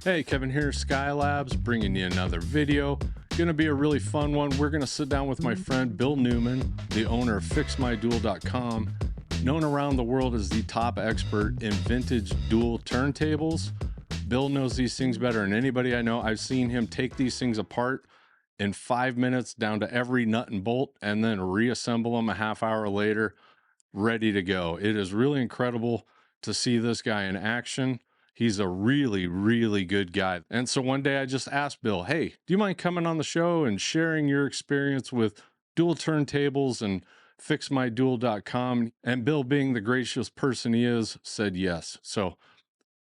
Hey, Kevin here, Skylabs, bringing you another video. Gonna be a really fun one. We're gonna sit down with my friend Bill Neumann, the owner of FixMyDual.com, known around the world as the top expert in vintage dual turntables. Bill knows these things better than anybody I know. I've seen him take these things apart in 5 minutes down to every nut and bolt and then reassemble them a half hour later, ready to go. It is really incredible to see this guy in action. He's a really, really good guy. And so one day I just asked Bill, hey, do you mind coming on the show and sharing your experience with dual turntables and fixmydual.com? And Bill, being the gracious person he is, said yes. So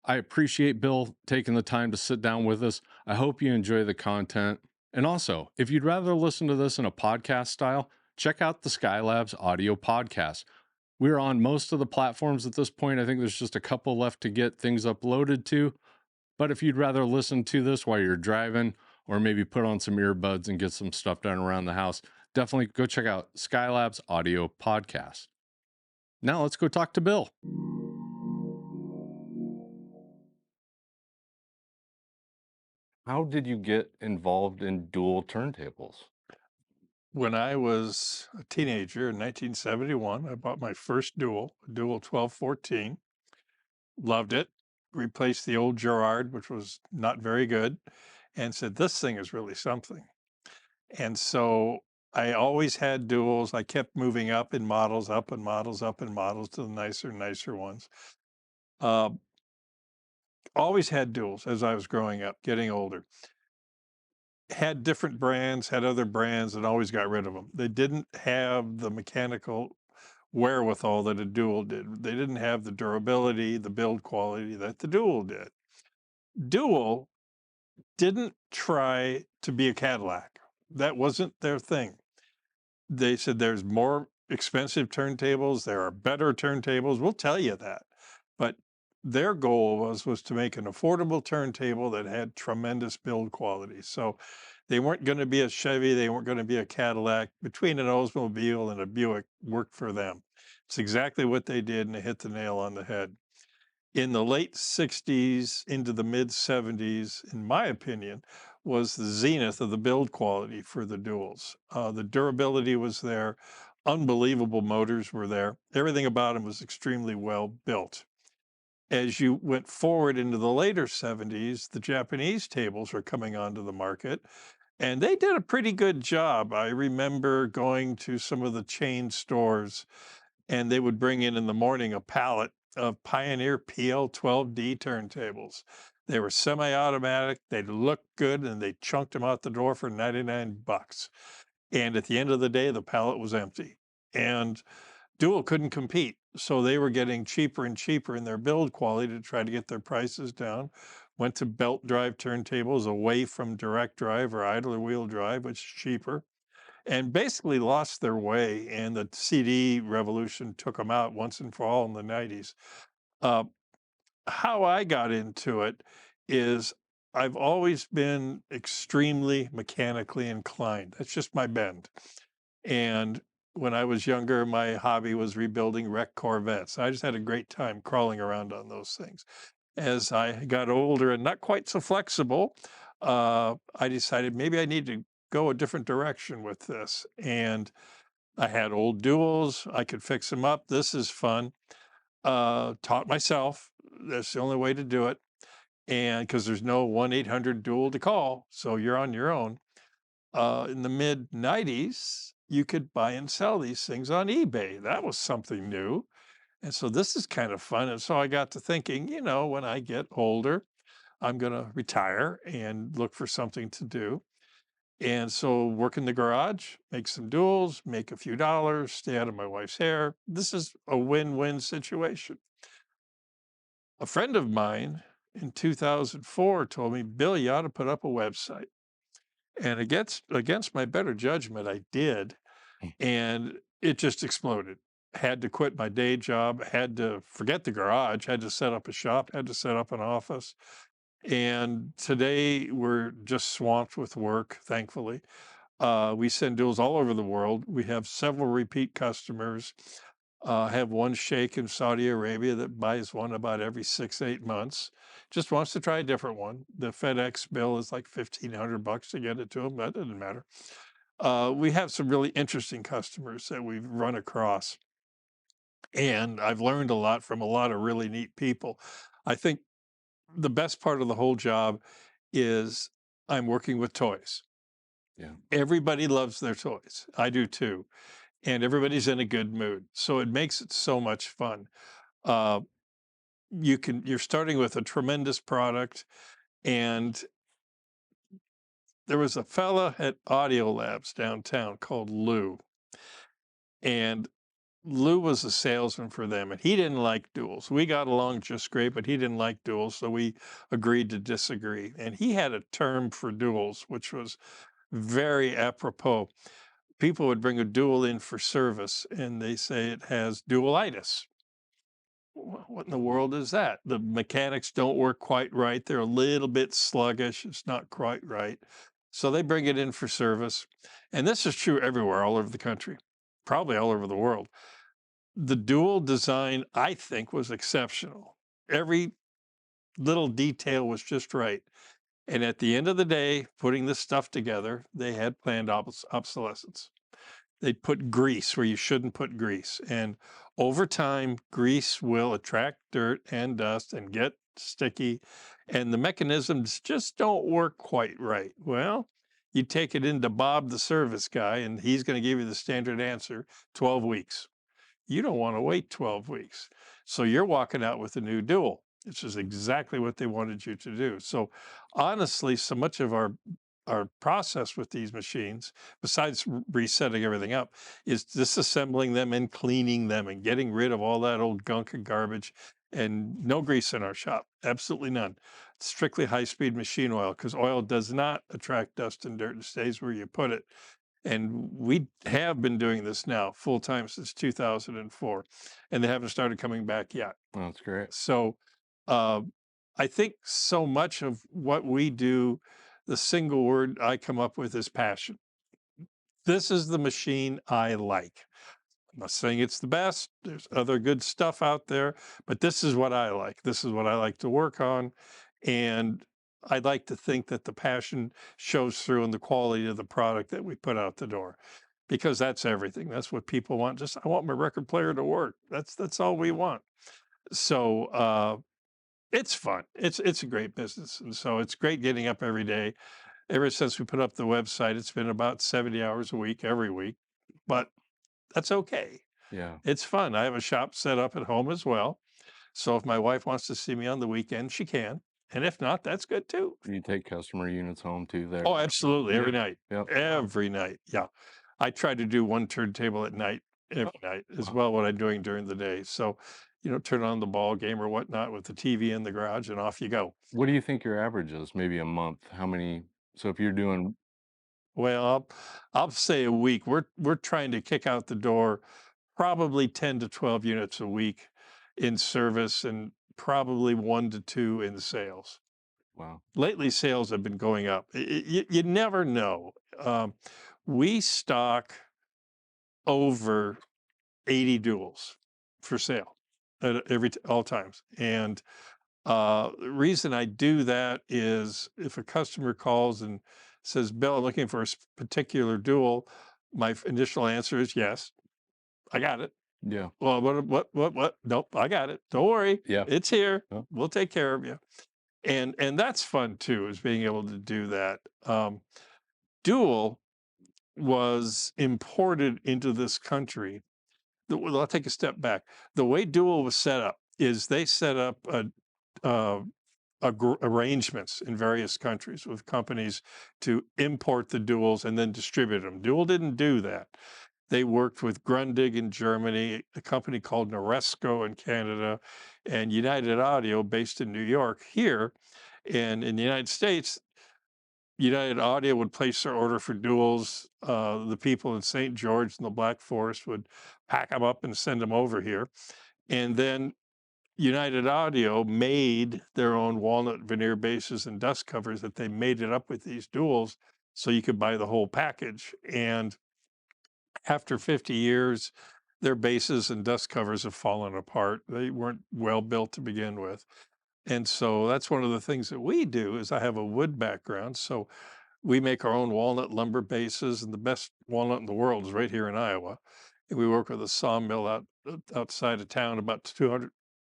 I appreciate Bill taking the time to sit down with us. I hope you enjoy the content. And also, if you'd rather listen to this in a podcast style, check out the Skylabs audio podcast. We're on most of the platforms at this point. I think there's just a couple left to get things uploaded to. But if you'd rather listen to this while you're driving or maybe put on some earbuds and get some stuff done around the house, definitely go check out Skylab's audio podcast. Now let's go talk to Bill. How did you get involved in dual turntables? When I was a teenager in 1971, I bought my first dual, a dual 1214. Loved it. Replaced the old Gerard, which was not very good, and said, this thing is really something. And so I always had duals. I kept moving up in models, up in models, up in models to the nicer, nicer ones. Uh, Always had duals as I was growing up, getting older. Had different brands, had other brands, and always got rid of them. They didn't have the mechanical wherewithal that a dual did. They didn't have the durability, the build quality that the dual did. Dual didn't try to be a Cadillac. That wasn't their thing. They said there's more expensive turntables, there are better turntables. We'll tell you that. But their goal was to make an affordable turntable that had tremendous build quality. So they weren't going to be a Chevy, they weren't going to be a Cadillac. Between an Oldsmobile and a Buick worked for them. It's exactly what they did, and they hit the nail on the head. In the late 60s into the mid 70s, in my opinion, was the zenith of the build quality for the duals. The durability was there, unbelievable motors were there. Everything about them was extremely well built. As you went forward into the later 70s, the Japanese tables were coming onto the market, and they did a pretty good job. I remember going to some of the chain stores, and they would bring in the morning a pallet of Pioneer PL12D turntables. They were semi-automatic, they looked good, and they chunked them out the door for 99 bucks. And at the end of the day, the pallet was empty. And Dual couldn't compete. So they were getting cheaper and cheaper in their build quality to try to get their prices down. Went to belt drive turntables away from direct drive or idler wheel drive, which is cheaper, and basically lost their way. And the CD revolution took them out once and for all in the 90s. Uh, how I got into it is I've always been extremely mechanically inclined. That's just my bend. And when I was younger, my hobby was rebuilding wrecked Corvettes. I just had a great time crawling around on those things. As I got older and not quite so flexible, I decided maybe I need to go a different direction with this. And I had old duals. I could fix them up. This is fun. Taught myself. That's the only way to do it. And because there's no 1-800 dual to call, so you're on your own. In the mid 90s, you could buy and sell these things on eBay. That was something new. And so this is kind of fun. And so I got to thinking, when I get older, I'm going to retire and look for something to do. And so work in the garage, make some duels, make a few dollars, stay out of my wife's hair. This is a win-win situation. A friend of mine in 2004 told me, Bill, you ought to put up a website. And against my better judgment, I did, and it just exploded. Had to quit my day job, had to forget the garage, had to set up a shop, had to set up an office. And today we're just swamped with work, thankfully. We send duels all over the world. We have several repeat customers. Have one sheikh in Saudi Arabia that buys one about every 6, 8 months. Just wants to try a different one. The FedEx bill is like $1,500 to get it to him. That doesn't matter. We have some really interesting customers that we've run across, and I've learned a lot from a lot of really neat people. I think the best part of the whole job is I'm working with toys. Yeah. Everybody loves their toys. I do too. And everybody's in a good mood. So it makes it so much fun. Uh, you're starting with a tremendous product. And there was a fella at Audio Labs downtown called Lou. And Lou was a salesman for them, and he didn't like duels. We got along just great, but he didn't like duels, so we agreed to disagree. And he had a term for duels, which was very apropos. People would bring a duel in for service, and they say it has dualitis. What in the world is that? The mechanics don't work quite right. They're a little bit sluggish. It's not quite right. So they bring it in for service. And this is true everywhere, all over the country, probably all over the world. The dual design, I think, was exceptional. Every little detail was just right. And at the end of the day, putting this stuff together, they had planned obsolescence. They put grease where you shouldn't put grease. And over time, grease will attract dirt and dust and get sticky. And the mechanisms just don't work quite right. Well, you take it into Bob, the service guy, and he's going to give you the standard answer 12 weeks. You don't want to wait 12 weeks. So you're walking out with a new dual, which is exactly what they wanted you to do. So honestly, so much of our process with these machines, besides resetting everything up, is disassembling them and cleaning them and getting rid of all that old gunk and garbage. And no grease in our shop, absolutely none. Strictly high-speed machine oil, because oil does not attract dust and dirt and stays where you put it. And we have been doing this now full time since 2004, and they haven't started coming back yet. Oh, that's great. So uh, I think so much of what we do, the single word I come up with is passion. This is the machine I like. I'm not saying it's the best. There's other good stuff out there, but this is what I like. This is what I like to work on. And I'd like to think that the passion shows through in the quality of the product that we put out the door, because that's everything. That's what people want. Just, I want my record player to work. That's all we want. So it's fun. It's a great business. And so it's great getting up every day. Ever since we put up the website, it's been about 70 hours a week, every week. But that's okay. Yeah. It's fun. I have a shop set up at home as well. So if my wife wants to see me on the weekend, she can. And if not, that's good too. You take customer units home too there. Oh, absolutely. Every night. Yep. Every night. Yeah. I try to do one turntable at night, every night, as well what I'm doing during the day. So, turn on the ball game or whatnot with the TV in the garage and off you go. What do you think your average is? Maybe a month? How many? So if you're doing, Well, I'll say a week. We're trying to kick out the door probably 10 to 12 units a week in service and probably 1 to 2 in sales. wow. Lately, sales have been going up. You never know. We stock over 80 duels for sale at all times. And the reason I do that is if a customer calls and says, Bill, I'm looking for a particular duel, my initial answer is yes, I got it. Yeah. Well, what? Nope, I got it. Don't worry. Yeah. It's here. Yeah. We'll take care of you. And that's fun too, is being able to do that. Dual was imported into this country. Well, I'll take a step back. The way Dual was set up is they set up uh, arrangements in various countries with companies to import the duals and then distribute them. Dual didn't do that. They worked with Grundig in Germany, a company called Noresco in Canada, and United Audio based in New York here. And in the United States, United Audio would place their order for duals. The people in St. George and the Black Forest would pack them up and send them over here. And then United Audio made their own walnut veneer bases and dust covers that they mated up with these duals so you could buy the whole package. And after 50 years, their bases and dust covers have fallen apart. They weren't well built to begin with. And so that's one of the things that we do is I have a wood background. So we make our own walnut lumber bases, and the best walnut in the world is right here in Iowa. And we work with a sawmill outside of town, about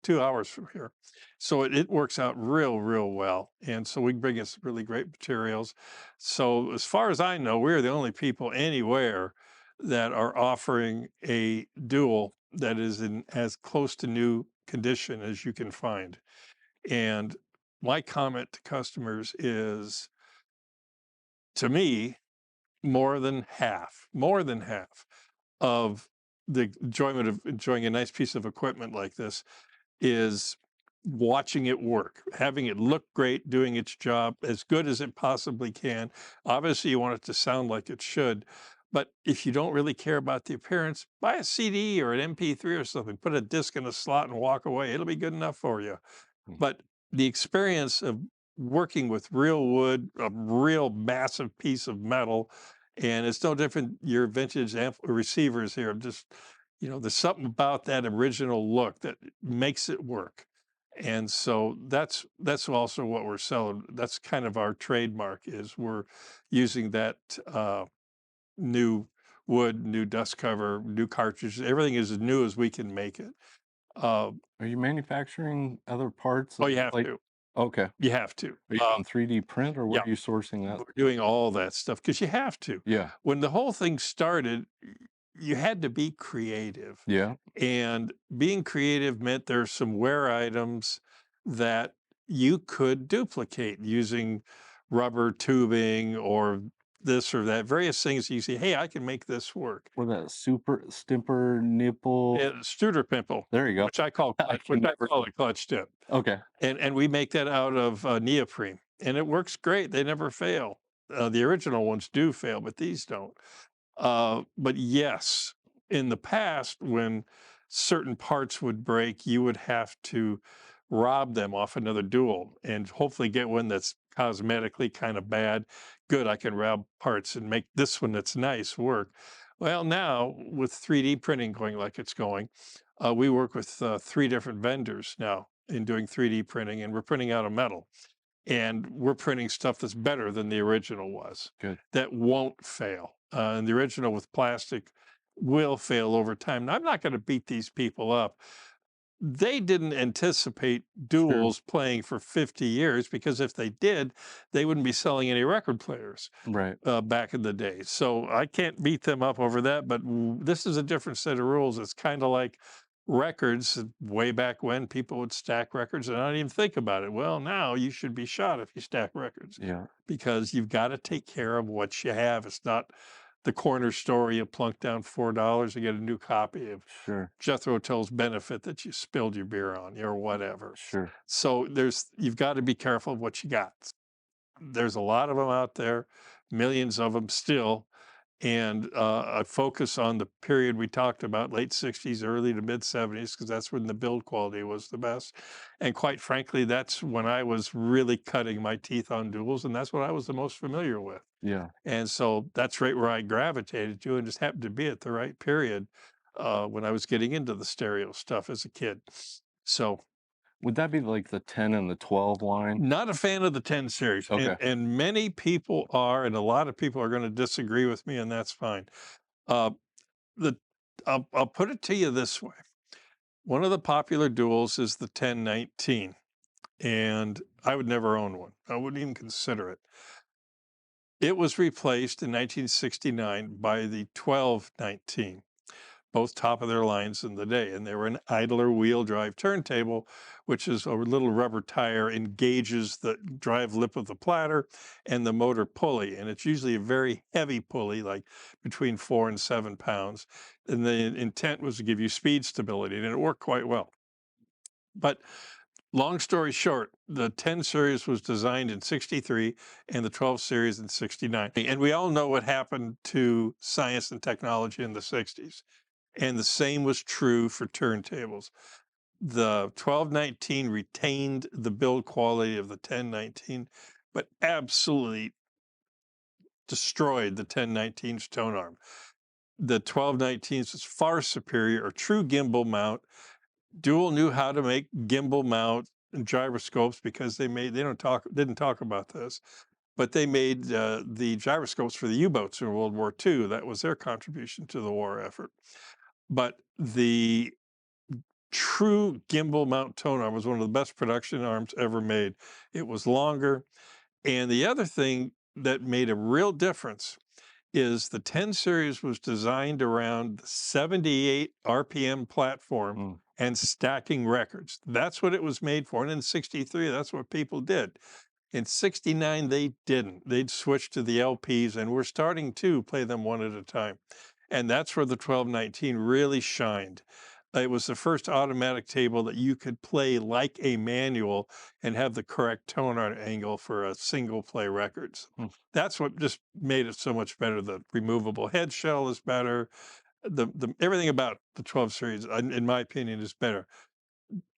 2 hours from here. So it works out real well. And so we bring us really great materials. So as far as I know, we're the only people anywhere that are offering a dual that is in as close to new condition as you can find. And my comment to customers is, to me, more than half of the enjoyment of enjoying a nice piece of equipment like this is watching it work, having it look great, doing its job as good as it possibly can. Obviously, you want it to sound like it should, but if you don't really care about the appearance, buy a CD or an MP3 or something, put a disc in a slot and walk away. It'll be good enough for you. But the experience of working with real wood, a real massive piece of metal, and it's no different. Your vintage receivers here, just there's something about that original look that makes it work. And so that's also what we're selling. That's kind of our trademark is we're using that new wood, new dust cover, new cartridges. Everything is as new as we can make it. Uh, Are you manufacturing other parts? oh, you have Like, to. okay. You have to. Are you doing 3D print or Yeah, where are you sourcing that? we're doing all that stuff because you have to. Yeah. When the whole thing started, you had to be creative. Yeah. And being creative meant there's some wear items that you could duplicate using rubber tubing or this or that, various things you see, hey, I can make this work. Or that super stimper nipple. Studer pimple, There you go. which I call I can never. a clutch tip. Okay. And we make that out of neoprene, and it works great. They never fail. The original ones do fail, but these don't. But yes, in the past, when certain parts would break, you would have to rob them off another dual and hopefully get one that's cosmetically kind of bad. Good, I can rob parts and make this one that's nice work. Well, now with 3D printing going like it's going, we work with 3 different vendors now in doing 3D printing, and we're printing out of metal. And we're printing stuff that's better than the original was, Good. that won't fail. And the original with plastic will fail over time. Now, I'm not going to beat these people up. They didn't anticipate duals playing for 50 years because if they did, they wouldn't be selling any record players Right. back in the day. So I can't beat them up over that. But this is a different set of rules. It's kind of like records way back when people would stack records and not even think about it. Well, now you should be shot if you stack records Yeah. because you've got to take care of what you have. It's not the corner store you plunk down $4 to get a new copy of Sure. Jethro Tull's Benefit that you spilled your beer on or whatever. Sure. So you've got to be careful of what you got. There's a lot of them out there, millions of them still. And I focus on the period we talked about, late 60s, early to mid 70s, because that's when the build quality was the best. And quite frankly, that's when I was really cutting my teeth on duals, and that's what I was the most familiar with. Yeah. And so that's right where I gravitated to and just happened to be at the right period when I was getting into the stereo stuff as a kid. So Would that be like the 10 and the 12 line? not a fan of the 10 series. Okay. And many people are, and a lot of people are going to disagree with me, and that's fine. Uh, the I'll put it to you this way. One of the popular duals is the 1019, and I would never own one. I wouldn't even consider it. It was replaced in 1969 by the 1219, both top of their lines in the day. And they were an idler wheel drive turntable, which is a little rubber tire engages the drive lip of the platter and the motor pulley. And it's usually a very heavy pulley, like between 4 and 7 pounds. And the intent was to give you speed stability, and it worked quite well. But long story short, the 10 series was designed in 63 and the 12 series in 69. And we all know what happened to science and technology in the 60s. And the same was true for turntables. The 1219 retained the build quality of the 1019, but absolutely destroyed the 1019's tone arm. the 1219s was far superior, a true gimbal mount. Dual knew how to make gimbal mount and gyroscopes because didn't talk about this, but they made the gyroscopes for the U-boats in World War II. That was their contribution to the war effort. But the true gimbal mount tone arm was one of the best production arms ever made. It was longer. And the other thing that made a real difference is the 10 series was designed around the 78 RPM platform Mm. and stacking records. That's what it was made for. And in 63, that's what people did. In 69, they didn't. They'd switch to the LPs, and we're starting to play them one at a time. And that's where the 1219 really shined. It was the first automatic table that you could play like a manual and have the correct tone arm angle for a single play records. Hmm. That's what just made it so much better. The removable head shell is better. The everything about the 12 series, in my opinion, is better.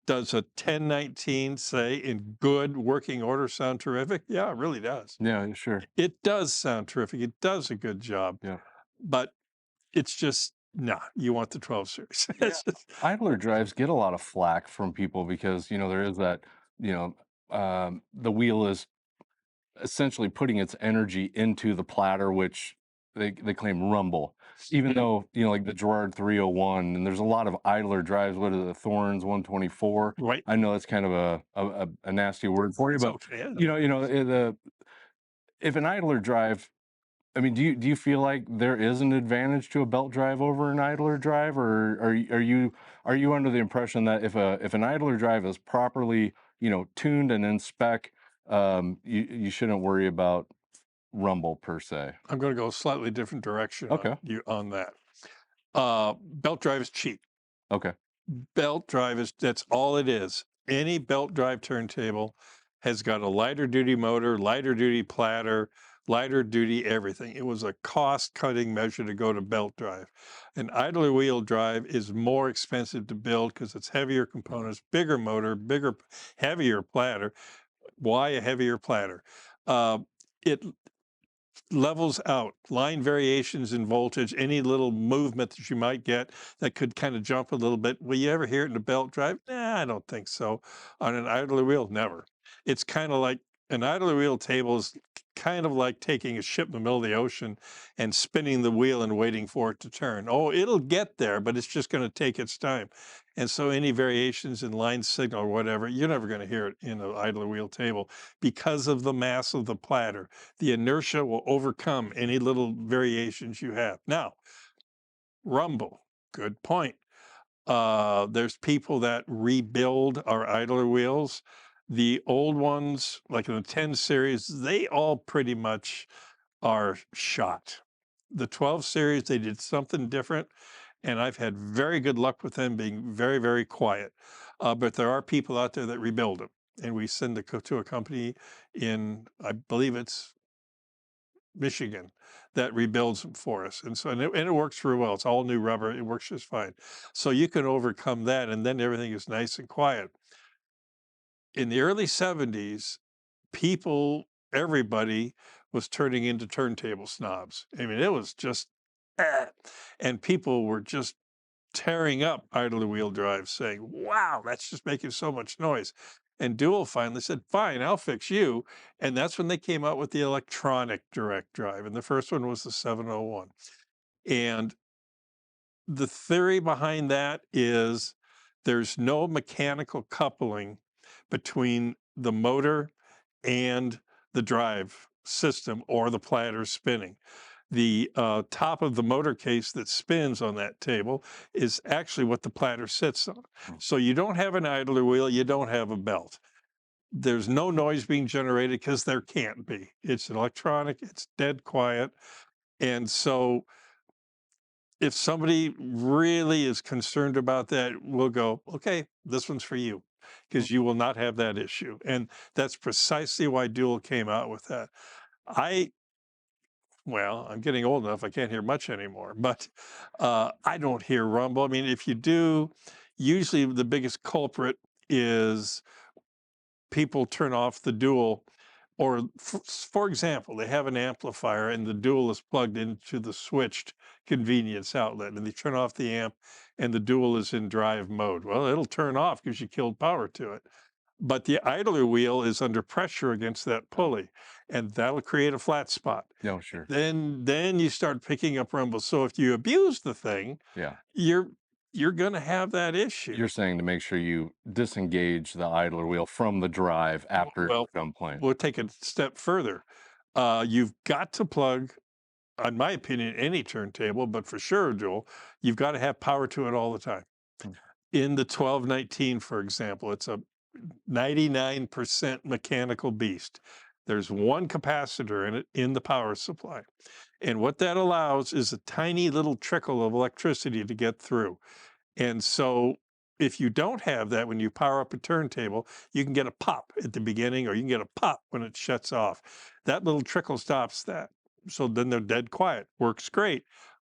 Does a 1019 say in good working order sound terrific? Yeah, it really does. Yeah, sure. It does sound terrific. It does a good job. Yeah. But it's just, nah, you want the 12 series. Yeah. It's just- Idler drives get a lot of flack from people because, there is that, the wheel is essentially putting its energy into the platter, which they claim rumble. Even though, like the Gerard 301, and there's a lot of idler drives, what are the Thorns 124? right. I know it's kind of a nasty word for you, It's but okay. if an idler drive, I mean, do you feel like there is an advantage to a belt drive over an idler drive, or are you under the impression that if an idler drive is properly tuned and in spec, you shouldn't worry about rumble per se? I'm going to go a slightly different direction Okay. on that. Belt drive is cheap. Okay. Belt drive that's all it is. Any belt drive turntable has got a lighter duty motor, lighter duty platter, lighter duty everything. It was a cost cutting measure to go to belt drive. An idler wheel drive is more expensive to build because it's heavier components, bigger motor, heavier platter. Why a heavier platter? It levels out line variations in voltage, any little movement that you might get that could kind of jump a little bit. Will you ever hear it in a belt drive? Nah, I don't think so. On an idler wheel, never. It's kind of like an idler wheel table is kind of like taking a ship in the middle of the ocean and spinning the wheel and waiting for it to turn. Oh, it'll get there, but it's just going to take its time. And so any variations in line signal or whatever, you're never going to hear it in an idler wheel table because of the mass of the platter. The inertia will overcome any little variations you have. Now, rumble, good point. There's people that rebuild our idler wheels. The old ones, like in the 10 series, they all pretty much are shot. The 12 series, they did something different, and I've had very good luck with them being very, very quiet. But there are people out there that rebuild them, and we send to a company in, I believe it's Michigan, that rebuilds them for us. And so, and it works real well. It's all new rubber. It works just fine. So you can overcome that, and then everything is nice and quiet. In the early 70s, everybody was turning into turntable snobs. I mean, it was just, and people were just tearing up idler wheel drives saying, wow, that's just making so much noise. And Dual finally said, fine, I'll fix you. And that's when they came out with the electronic direct drive. And the first one was the 701. And the theory behind that is there's no mechanical coupling between the motor and the drive system or the platter spinning. The top of the motor case that spins on that table is actually what the platter sits on. So you don't have an idler wheel, you don't have a belt. There's no noise being generated because there can't be. It's electronic, it's dead quiet. And so if somebody really is concerned about that, we'll go, okay, this one's for you because you will not have that issue. And that's precisely why Dual came out with that. Well, I'm getting old enough, I can't hear much anymore, but I don't hear rumble. I mean, if you do, usually the biggest culprit is people turn off the Dual Or for example, they have an amplifier and the dual is plugged into the switched convenience outlet, and they turn off the amp and the dual is in drive mode. Well, it'll turn off because you killed power to it. But the idler wheel is under pressure against that pulley, and that'll create a flat spot. No, sure. Then you start picking up rumbles. So if you abuse the thing, Yeah. you're going to have that issue. You're saying to make sure you disengage the idler wheel from the drive after Well, you're done playing. we'll take it a step further. You've got to plug, in my opinion, any turntable, but for sure, Joel, you've got to have power to it all the time. Mm. In the 1219, for example, it's a 99% mechanical beast. There's one capacitor in it in the power supply. And what that allows is a tiny little trickle of electricity to get through. And so if you don't have that when you power up a turntable, you can get a pop at the beginning or you can get a pop when it shuts off. That little trickle stops that. So then they're dead quiet. Works great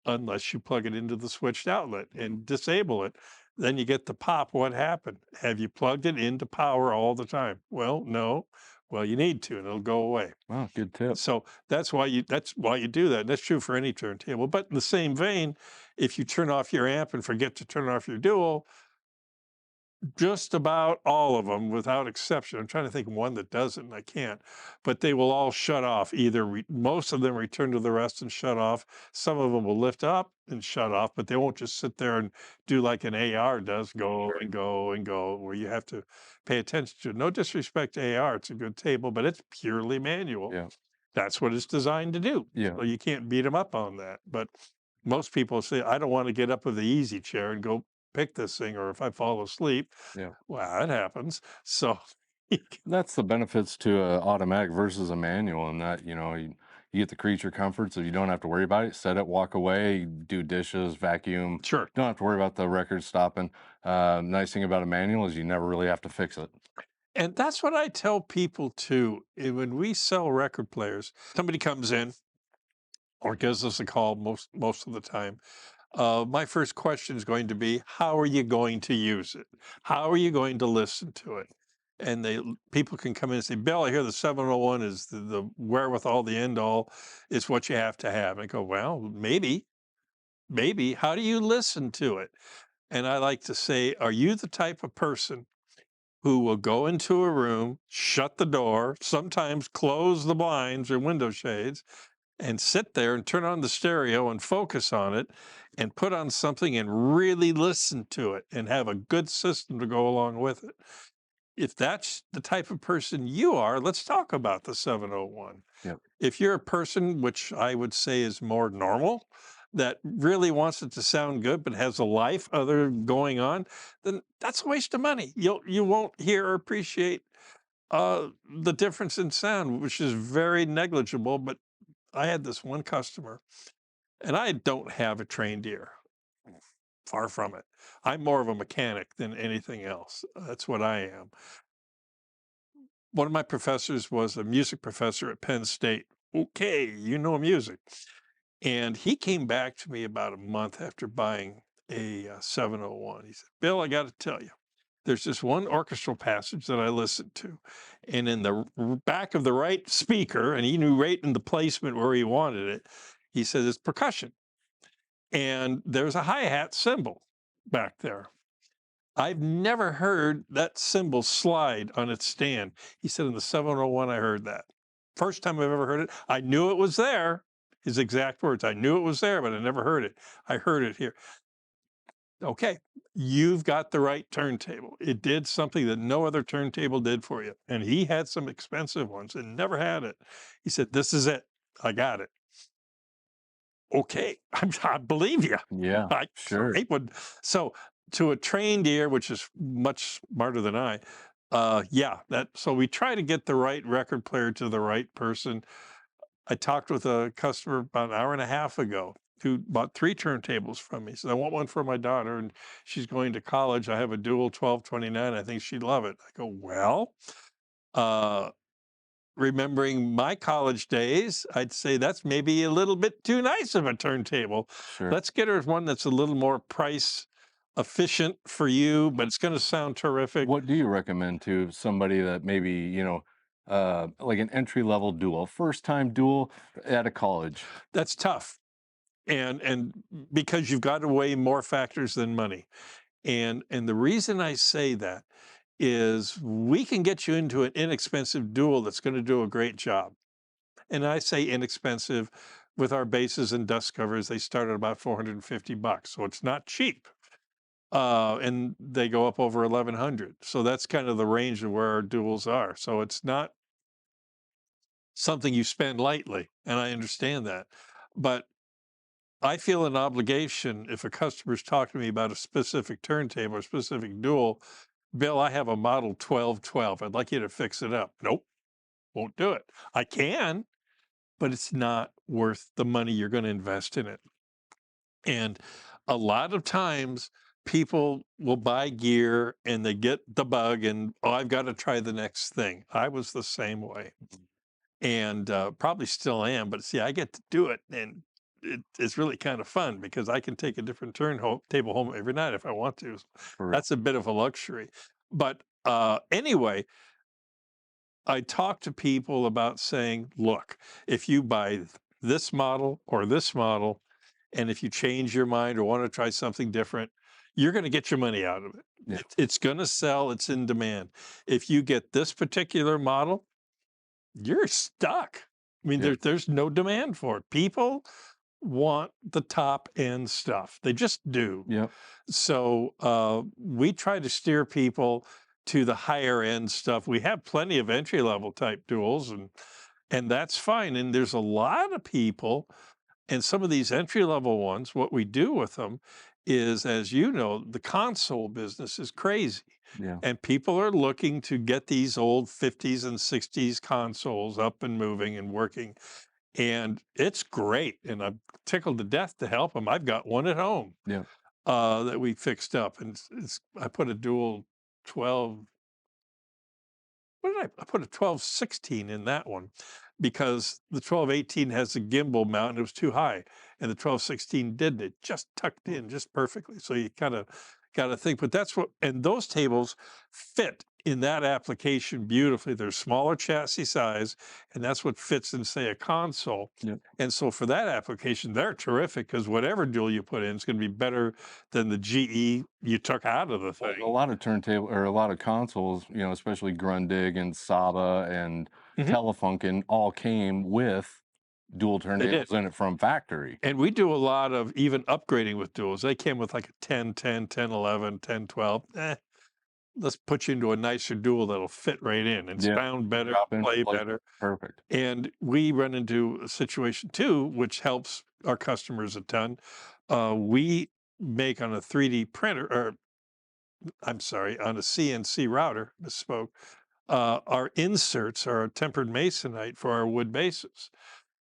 unless you plug it into the switched outlet and disable it. Then you get the pop. What happened? Have you plugged it into power all the time? Well, no. Well, you need to, and it'll go away. Wow, good tip. So that's why you do that. And that's true for any turntable. But in the same vein, if you turn off your amp and forget to turn off your dual, just about all of them, without exception. I'm trying to think of one that doesn't, and I can't. But they will all shut off. Either most of them return to the rest and shut off. Some of them will lift up and shut off, but they won't just sit there and do like an AR does, go and go and go, where you have to pay attention to it. No disrespect to AR, it's a good table, but it's purely manual. Yeah. That's what it's designed to do. Yeah. So you can't beat them up on that. But most people say, I don't want to get up with the easy chair and go pick this thing, or if I fall asleep, Yeah. well, that happens. So That's the benefits to a automatic versus a manual, and that, you get the creature comforts of you don't have to worry about it. Set it, walk away, do dishes, vacuum. sure. Don't have to worry about the record stopping. Nice thing about a manual is you never really have to fix it. And that's what I tell people too. When we sell record players, somebody comes in or gives us a call most of the time. My first question is going to be, how are you going to use it? How are you going to listen to it? And people can come in and say, Bill, I hear the 701 is the wherewithal, the end all, is what you have to have. And I go, well, maybe. How do you listen to it? And I like to say, are you the type of person who will go into a room, shut the door, sometimes close the blinds or window shades, and sit there and turn on the stereo and focus on it and put on something and really listen to it and have a good system to go along with it? If that's the type of person you are, let's talk about the 701. Yep. If you're a person, which I would say is more normal, that really wants it to sound good but has a life other going on, then that's a waste of money. You won't hear or appreciate the difference in sound, which is very negligible. But I had this one customer, and I don't have a trained ear. Far from it. I'm more of a mechanic than anything else. That's what I am. One of my professors was a music professor at Penn State. Okay, you know music. And he came back to me about a month after buying a 701. He said, Bill, I got to tell you, there's this one orchestral passage that I listened to. And in the back of the right speaker, and he knew right in the placement where he wanted it, he said, it's percussion. And there's a hi-hat cymbal back there. I've never heard that cymbal slide on its stand. He said, in the 701, I heard that. First time I've ever heard it. I knew it was there. His exact words. I knew it was there, but I never heard it. I heard it here. Okay, you've got the right turntable. It did something that no other turntable did for you. And he had some expensive ones and never had it. He said, this is it. I got it. Okay, I believe you. Yeah, sure. So to a trained ear, which is much smarter than I, so we try to get the right record player to the right person. I talked with a customer about an hour and a half ago who bought 3 turntables from me. He said, I want one for my daughter, and she's going to college. I have a dual 1229. I think she'd love it. I go, well, remembering my college days, I'd say that's maybe a little bit too nice of a turntable. Sure. Let's get her one that's a little more price efficient for you, but it's going to sound terrific. What do you recommend to somebody that maybe, like an entry level dual, first time dual at a college? That's tough. And because you've got to weigh more factors than money. And the reason I say that is we can get you into an inexpensive dual that's going to do a great job. And I say inexpensive with our bases and dust covers, they start at about 450 bucks. So it's not cheap. And they go up over 1100. So that's kind of the range of where our duals are. So it's not something you spend lightly. And I understand that. But I feel an obligation if a customer's talking to me about a specific turntable or specific dual. Bill, I have a model 1212. I'd like you to fix it up. Nope, won't do it. I can, but it's not worth the money you're going to invest in it. And a lot of times people will buy gear and they get the bug and, oh, I've got to try the next thing. I was the same way and probably still am. But see, I get to do it, and it's really kind of fun because I can take a different table home every night if I want to. Correct. That's a bit of a luxury. But anyway, I talk to people about saying, look, if you buy this model or this model, and if you change your mind or want to try something different, you're going to get your money out of it. Yeah. It's going to sell, it's in demand. If you get this particular model, you're stuck. I mean, Yeah. there's no demand for it. People want the top end stuff. They just do. Yep. So we try to steer people to the higher end stuff. We have plenty of entry level type duels, and that's fine. And there's a lot of people, and some of these entry level ones. What we do with them is, as you know, the console business is crazy. Yeah. And people are looking to get these old 50s and 60s consoles up and moving and working. And it's great. And I'm tickled to death to help them. I've got one at home Yeah. that we fixed up. And I put a dual 12. What did I put a 1216 in that one because the 1218 has a gimbal mount and it was too high. And the 1216 didn't. It just tucked in just perfectly. So you kind of got to think, but that's what, and those tables fit in that application beautifully. They're smaller chassis size, and that's what fits in, say, a console. Yep. And so for that application, they're terrific because whatever dual you put in is going to be better than the GE you took out of the Well, thing. a lot of turntable or a lot of consoles, especially Grundig and Saba and Mhm. Telefunken all came with dual They did. turntables in it from factory. And we do a lot of even upgrading with duals. They came with like a 10, 10, 10, 11, 10, 12. Let's put you into a nicer dual that'll fit right in and Yeah. sound better, Drop in, play plug, better. perfect. And we run into a situation too, which helps our customers a ton. We make on a 3D printer, or I'm sorry, on a CNC router, misspoke. Our inserts are tempered masonite for our wood bases.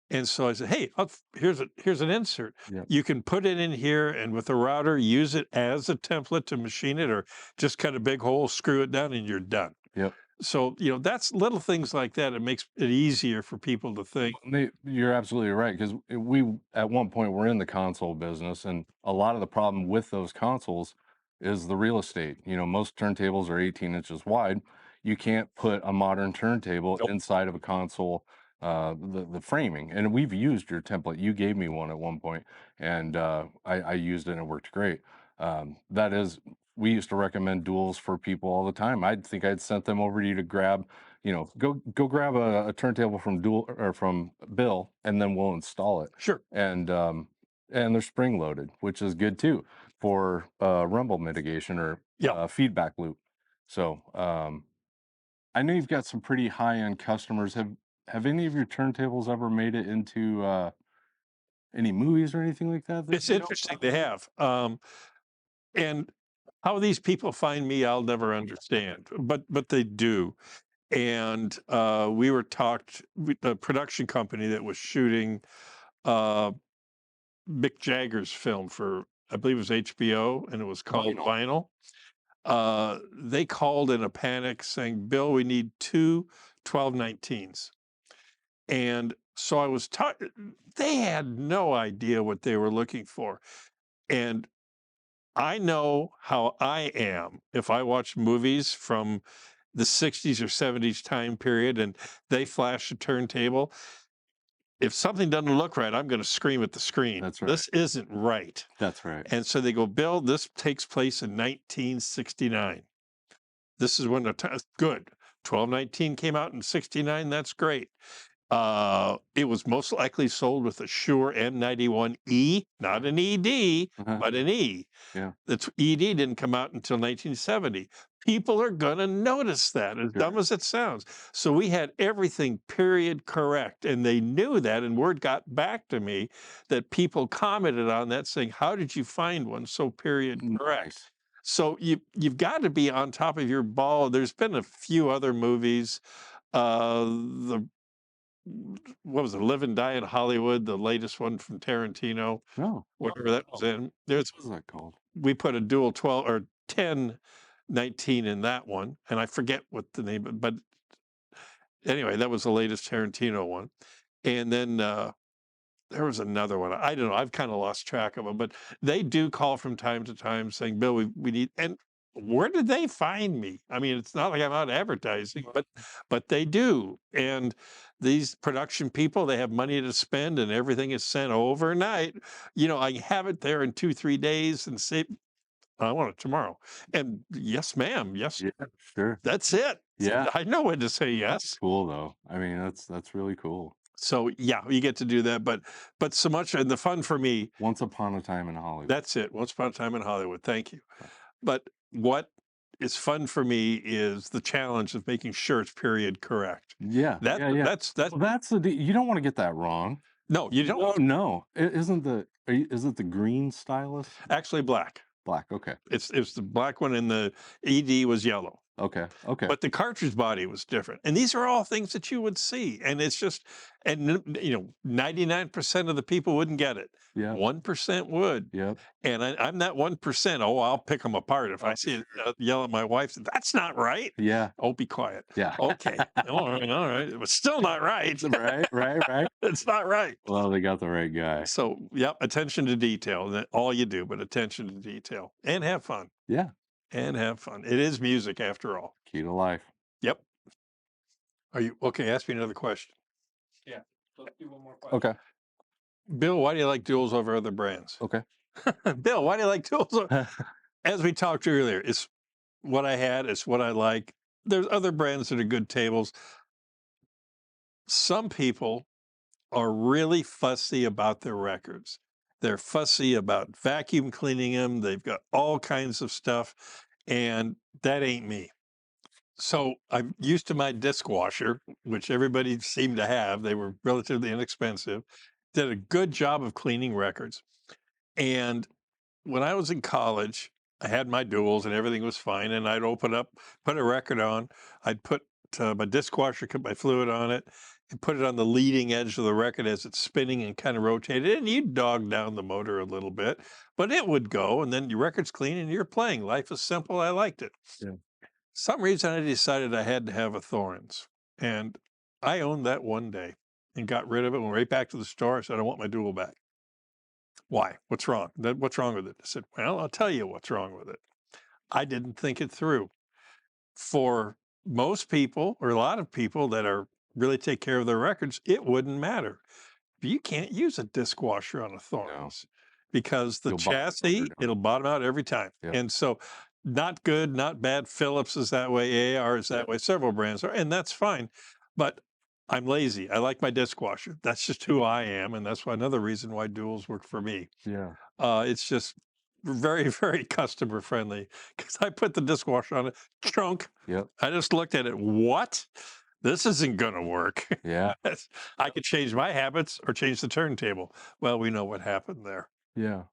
And so I said, "Hey, here's an insert. Yep. You can put it in here, and with a router, use it as a template to machine it, or just cut a big hole, screw it down, and you're done." Yep. So that's little things like that. It makes it easier for people to think. You're absolutely right because we at one point were in the console business, and a lot of the problem with those consoles is the real estate. Most turntables are 18 inches wide. You can't put a modern turntable Nope. inside of a console. The framing, and we've used your template. You gave me one at one point, and I used it and it worked great. That is, we used to recommend duals for people all the time. I think I'd sent them over to you to grab go grab a turntable from Dual or from Bill, and then we'll install it. Sure. And they're spring loaded, which is good too for rumble mitigation or Yeah. feedback loop. So I know you've got some pretty high end customers. Have any of your turntables ever made it into any movies or anything like that? It's interesting they have. And how these people find me, I'll never understand, but they do. And we were talked with the production company that was shooting uh, Mick Jagger's film for, I believe it was HBO, and it was called Vinyl. They called in a panic saying, "Bill, we need two 1219s." And so I was they had no idea what they were looking for. And I know how I am if I watch movies from the 60s or 70s time period and they flash a turntable, if something doesn't look right, I'm going to scream at the screen. That's right. This isn't right. That's right. And so they go, Bill, this takes place in 1969. This is when good. 1219 came out in 69. That's great. It was most likely sold with a Shure M91E, not an ED, but an E. Yeah. The ED didn't come out until 1970. People are going to notice that, as dumb as it sounds. So we had everything period correct, and they knew that, and word got back to me that people commented on that saying, how did you find one so period correct? Nice. So you've got to be on top of your ball. There's been a few other movies. What was it? Live and Die in Hollywood, the latest one from Tarantino, whatever that was in. What was that called? We put a dual 12 or 1019 in that one, and I forget what the name, but anyway, that was the latest Tarantino one. And then there was another one. I don't know. I've kind of lost track of them, but they do call from time to time saying, Bill, we need, and where did they find me? I mean, it's not like I'm out advertising, but they do. And these production people, they have money to spend and everything is sent overnight. You know, I have it there in 2-3 days and say, I want it tomorrow. And yes, ma'am. Yes. Yeah, sure. That's it. Yeah. I know when to say yes. That's cool though. I mean, that's really cool. So yeah, you get to do that, but so much, and the fun for me. Once Upon a Time in Hollywood. That's it. Once Upon a Time in Hollywood. Thank you. But what is fun for me is the challenge of making sure it's period correct. Yeah. That's you don't want to get that wrong. No, you don't. No. Is it the green stylus? Actually, black. Black. Okay. It's the black one, and the ED was yellow. Okay. But the cartridge body was different. And these are all things that you would see. And it's just, and 99% of the people wouldn't get it. Yeah. 1% would. Yep. And I'm that 1%. Oh, I'll pick them apart. If I see it, yell at my wife, that's not right. Yeah. Oh, be quiet. Yeah. Okay. All right. It was still not right. Right. It's not right. Well, they got the right guy. So, yep, attention to detail. That's all you do, but attention to detail. And have fun. Yeah. And have fun. It is music after all. Key to life. Yep. Are you okay? Ask me another question. Yeah. Let's do one more question. Okay. Bill, why do you like duals over other brands? Okay. Bill, why do you like duals? As we talked earlier, it's what I had, it's what I like. There's other brands that are good tables. Some people are really fussy about their records. They're fussy about vacuum cleaning them. They've got all kinds of stuff, and that ain't me. So I'm used to my disc washer, which everybody seemed to have. They were relatively inexpensive. Did a good job of cleaning records. And when I was in college, I had my duals and everything was fine. And I'd open up, put a record on. I'd put my disc washer, put my fluid on it, and put it on the leading edge of the record as it's spinning and kind of rotated. And you'd dog down the motor a little bit, but it would go. And then your record's clean and you're playing. Life is simple. I liked it. Yeah. Some reason I decided I had to have a Thorns. And I owned that one day and got rid of it. Went right back to the store. I said, I want my dual back. Why? What's wrong? What's wrong with it? I said, well, I'll tell you what's wrong with it. I didn't think it through. For most people, or a lot of people that are really take care of their records, it wouldn't matter. But you can't use a disc washer on a Thorns because the chassis, it'll bottom out every time. Yep. And so not good, not bad. Philips is that way, AR is that way, several brands are, and that's fine. But I'm lazy. I like my disc washer. That's just who I am. And that's another reason why duals work for me. Yeah. It's just very, very customer friendly because I put the disc washer on it, chunk. Yep. I just looked at it. What? This isn't going to work. Yeah. I could change my habits or change the turntable. Well, we know what happened there. Yeah.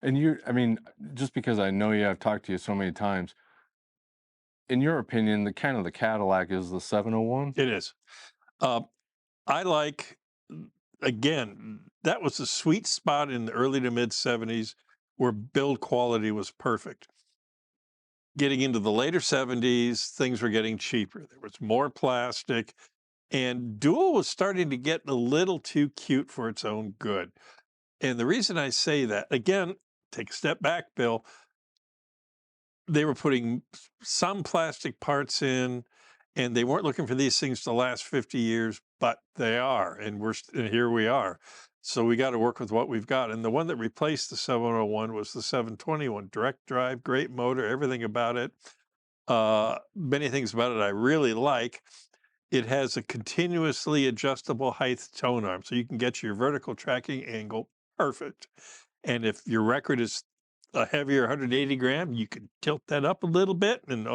And I mean, just because I know you, I've talked to you so many times, in your opinion, the Cadillac is the 701? It is. I like, again, that was the sweet spot in the early to mid 70s where build quality was perfect. Getting into the later 70s, things were getting cheaper. There was more plastic, and dual was starting to get a little too cute for its own good. And the reason I say that, again, take a step back, Bill. they were putting some plastic parts in, and they weren't looking for these things to last 50 years, but they are, and and here we are. So we got to work with what we've got. And the one that replaced the 701 was the 721, direct drive, great motor, everything about it. Many things about it I really like. It has a continuously adjustable height tone arm, so you can get your vertical tracking angle perfect. And if your record is a heavier 180 gram, you can tilt that up a little bit, and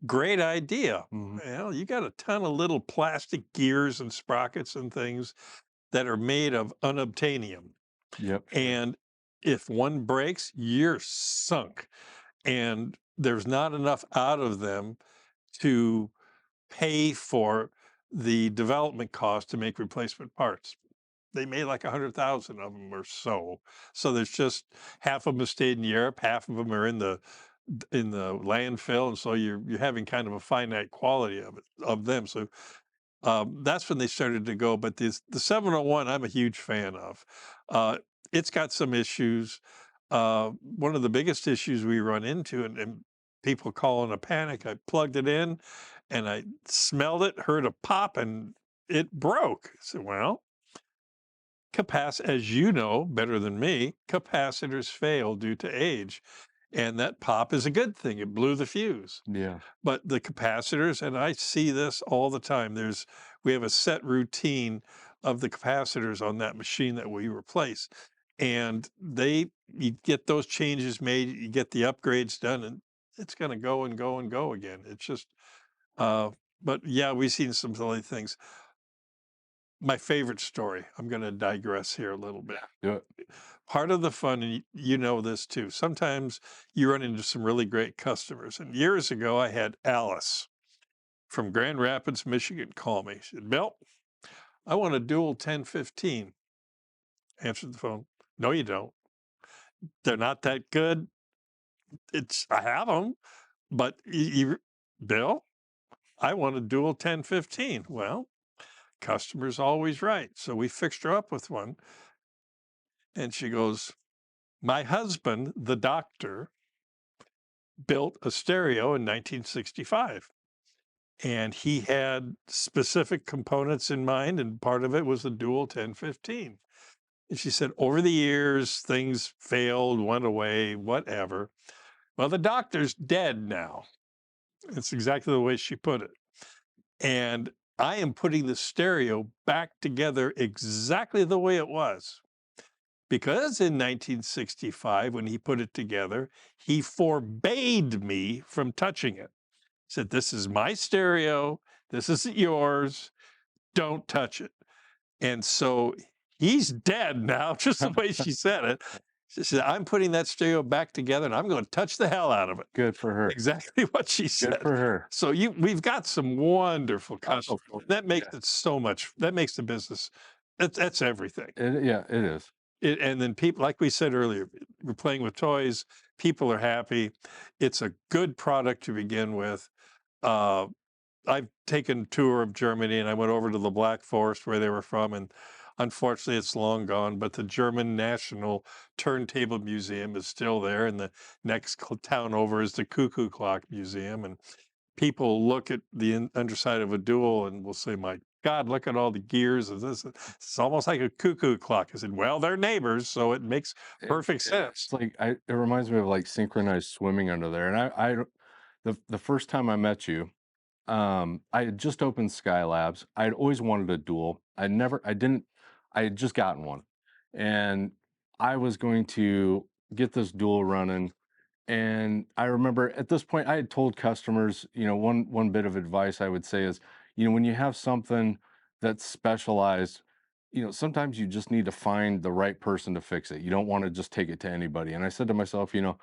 great idea. Mhm. Well, you got a ton of little plastic gears and sprockets and things that are made of unobtainium. Yep. Sure. And if one breaks, you're sunk. And there's not enough out of them to pay for the development cost to make replacement parts. They made like 100,000 of them or so. So there's just half of them stayed in Europe, half of them are in the landfill, and so you're having kind of a finite quality of them. So that's when they started to go. But the 701, I'm a huge fan of. It's got some issues. One of the biggest issues we run into, and people call in a panic. I plugged it in, and I smelled it, heard a pop, and it broke. I said, well, as you know better than me, capacitors fail due to age. And that pop is a good thing. It blew the fuse. Yeah. But the capacitors, and I see this all the time, we have a set routine of the capacitors on that machine that we replace. And you get those changes made, you get the upgrades done, and it's going to go and go and go again. It's just, but yeah, we've seen some silly things. My favorite story, I'm going to digress here a little bit. Do it. Part of the fun, and you know this too, sometimes you run into some really great customers. And years ago, I had Alice from Grand Rapids, Michigan call me. She said, Bill, I want a dual 1015. Answered the phone. No, you don't. They're not that good. I have them, but Bill, I want a dual 1015. Well, customer's always right. So we fixed her up with one. And she goes, my husband, the doctor, built a stereo in 1965. And he had specific components in mind, and part of it was the dual 1015. And she said, over the years, things failed, went away, whatever. Well, the doctor's dead now. It's exactly the way she put it. And I am putting the stereo back together exactly the way it was. Because in 1965, when he put it together, he forbade me from touching it. Said, this is my stereo. This isn't yours. Don't touch it. And so he's dead now, just the way she said it. She said, I'm putting that stereo back together and I'm going to touch the hell out of it. Good for her. Exactly what she said. Good for her. So we've got some wonderful customers. Oh, That makes it so much, that makes the business, that's everything. Yeah, it is. And then people, like we said earlier, we're playing with toys. People are happy. It's a good product to begin with. I've taken a tour of Germany, and I went over to the Black Forest where they were from, and unfortunately it's long gone, but the German National Turntable Museum is still there, and the next town over is the Cuckoo Clock Museum. And people look at the underside of a dual and will say, my God, look at all the gears of this. It's almost like a cuckoo clock. I said, well, they're neighbors, so it makes perfect sense. It's like it reminds me of like synchronized swimming under there. And the first time I met you, I had just opened Skylabs. I had always wanted a dual. I had just gotten one, and I was going to get this dual running. And I remember at this point, I had told customers, one bit of advice I would say is, when you have something that's specialized, sometimes you just need to find the right person to fix it. You don't want to just take it to anybody. And I said to myself, I'm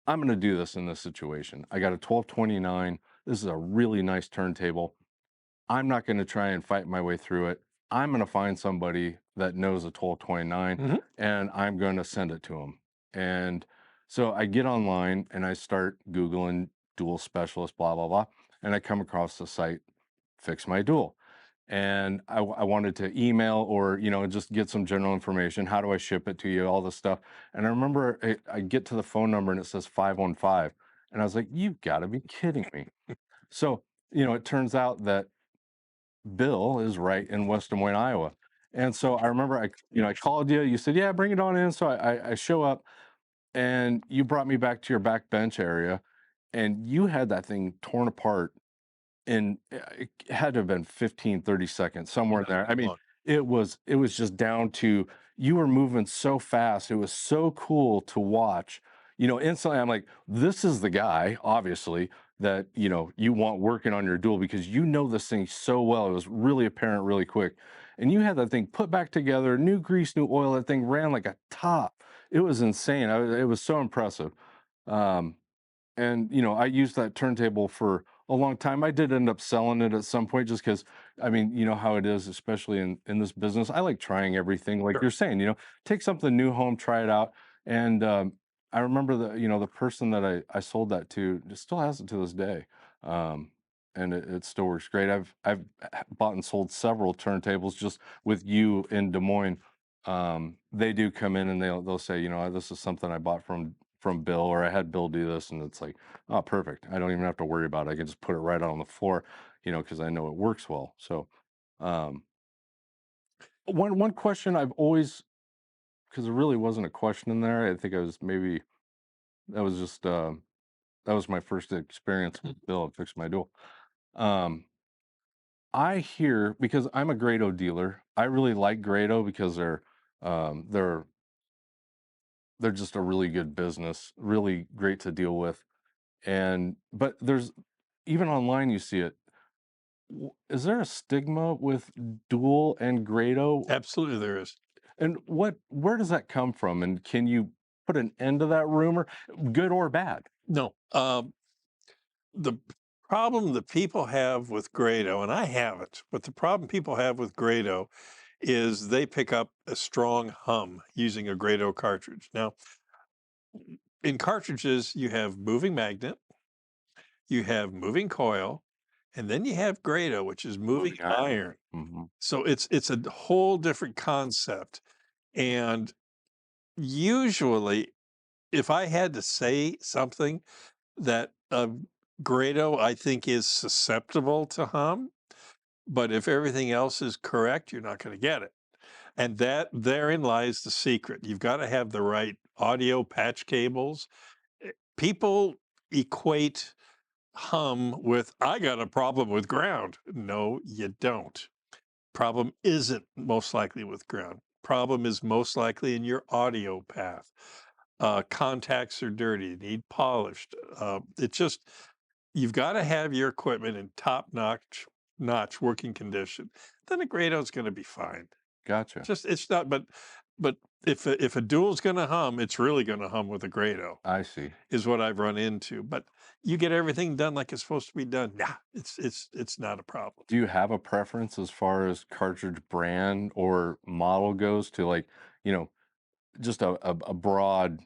going to do this in this situation. I got a 1229. This is a really nice turntable. I'm not going to try and fight my way through it. I'm going to find somebody that knows a 1229 and I'm going to send it to them. And so I get online and I start Googling dual specialist, blah, blah, blah. And I come across the site, Fix My Dual. and I wanted to email or just get some general information. How do I ship it to you? All this stuff. And I remember I get to the phone number and it says 515, and I was like, "You've got to be kidding me!" So it turns out that Bill is right in West Des Moines, Iowa. And so I remember I called you. You said, "Yeah, bring it on in." So I show up, and you brought me back to your back bench area, and you had that thing torn apart in it had to have been 15, 30 seconds, somewhere in there. I mean, Long. it was just down to you were moving so fast. It was so cool to watch. Instantly I'm like, this is the guy, obviously, that you want working on your duel because this thing so well. It was really apparent really quick. And you had that thing put back together, new grease, new oil. That thing ran like a top. It was insane. It was so impressive. Um, and I used that turntable for a long time. I did end up selling it at some point just because, I mean, you know how it is, especially in this business. I like trying everything, like Sure. you're saying. Take something new home, try it out. And I remember the person that I sold that to just still has it to this day. um, and it still works great. I've bought and sold several turntables just with you in Des Moines. They do come in and they'll say, this is something I bought from Bill, or I had Bill do this, and it's like, oh, perfect. I don't even have to worry about it. I can just put it right out on the floor, because I know it works well. So, um, one question I've always, because there really wasn't a question in there. I think I was maybe that was just that was my first experience with Bill at Fix My Duel. Um, I hear, because I'm a Grado dealer. I really like Grado because um, they're they're just a really good business, really great to deal with. But there's, even online you see it. Is there a stigma with Dual and Grado? Absolutely, there is. And where does that come from? And can you put an end to that rumor, good or bad? No, the problem that people have with Grado, and I have it, but the problem people have with Grado is they pick up a strong hum using a Grado cartridge. Now, in cartridges, you have moving magnet, you have moving coil, and then you have Grado, which is moving Moving iron. iron. Hmm. So it's a whole different concept. And usually, if I had to say something that Grado I think is susceptible to hum, but if everything else is correct, you're not going to get it. And that therein lies the secret. You've got to have the right audio patch cables. People equate hum with I got a problem with ground. No, you don't. Problem isn't most likely with ground. Problem is most likely in your audio path. Contacts are dirty, need polished. It just you've got to have your equipment in top notch working condition. Then a Grado's going to be fine. Gotcha. Just it's not, but if a dual's going to hum, it's really going to hum with a Grado. I see. Is what I've run into. But you get everything done like it's supposed to be done. Nah, it's not a problem. Do you have a preference as far as cartridge brand or model goes, to, like, you know, just a broad,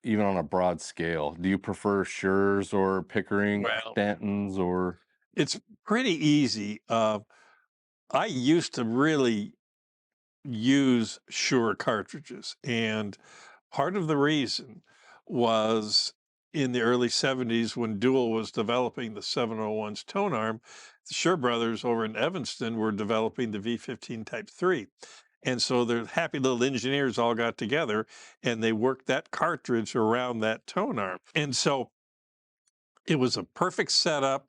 even on a broad scale? Do you prefer Schurz or Pickering, Well, Stanton's, or? it's pretty easy. I used to really use Shure cartridges, and part of the reason was in the early 70s when Dual was developing the 701's tone arm, the Shure brothers over in Evanston were developing the V15 Type 3. And so the happy little engineers all got together and they worked that cartridge around that tone arm. And so it was a perfect setup.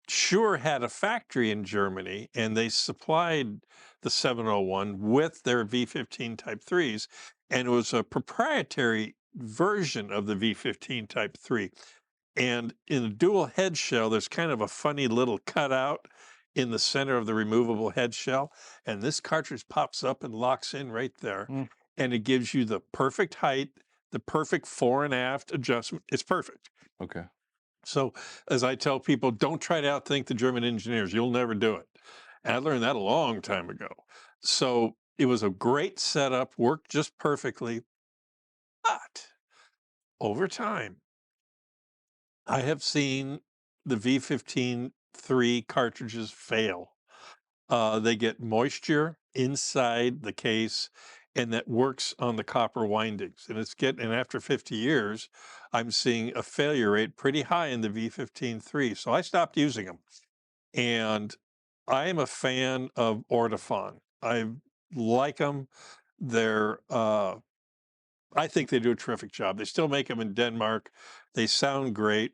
Shure had a factory in Germany and they supplied the 701 with their V15 Type 3s, and it was a proprietary version of the V15 Type 3. And in a dual head shell, there's kind of a funny little cutout in the center of the removable head shell, and this cartridge pops up and locks in right there, Mm, and it gives you the perfect height, the perfect fore and aft adjustment. It's perfect. okay. So, as I tell people, don't try to outthink the German engineers. You'll never do it. And I learned that a long time ago. So, it was a great setup, worked just perfectly. But over time, I have seen the V15 3 cartridges fail. They get moisture inside the case, and that works on the copper windings. And after 50 years, I'm seeing a failure rate pretty high in the V15.3. So I stopped using them. And I am a fan of Ortofon. I like them. They're I think they do a terrific job. They still make them in Denmark. They sound great.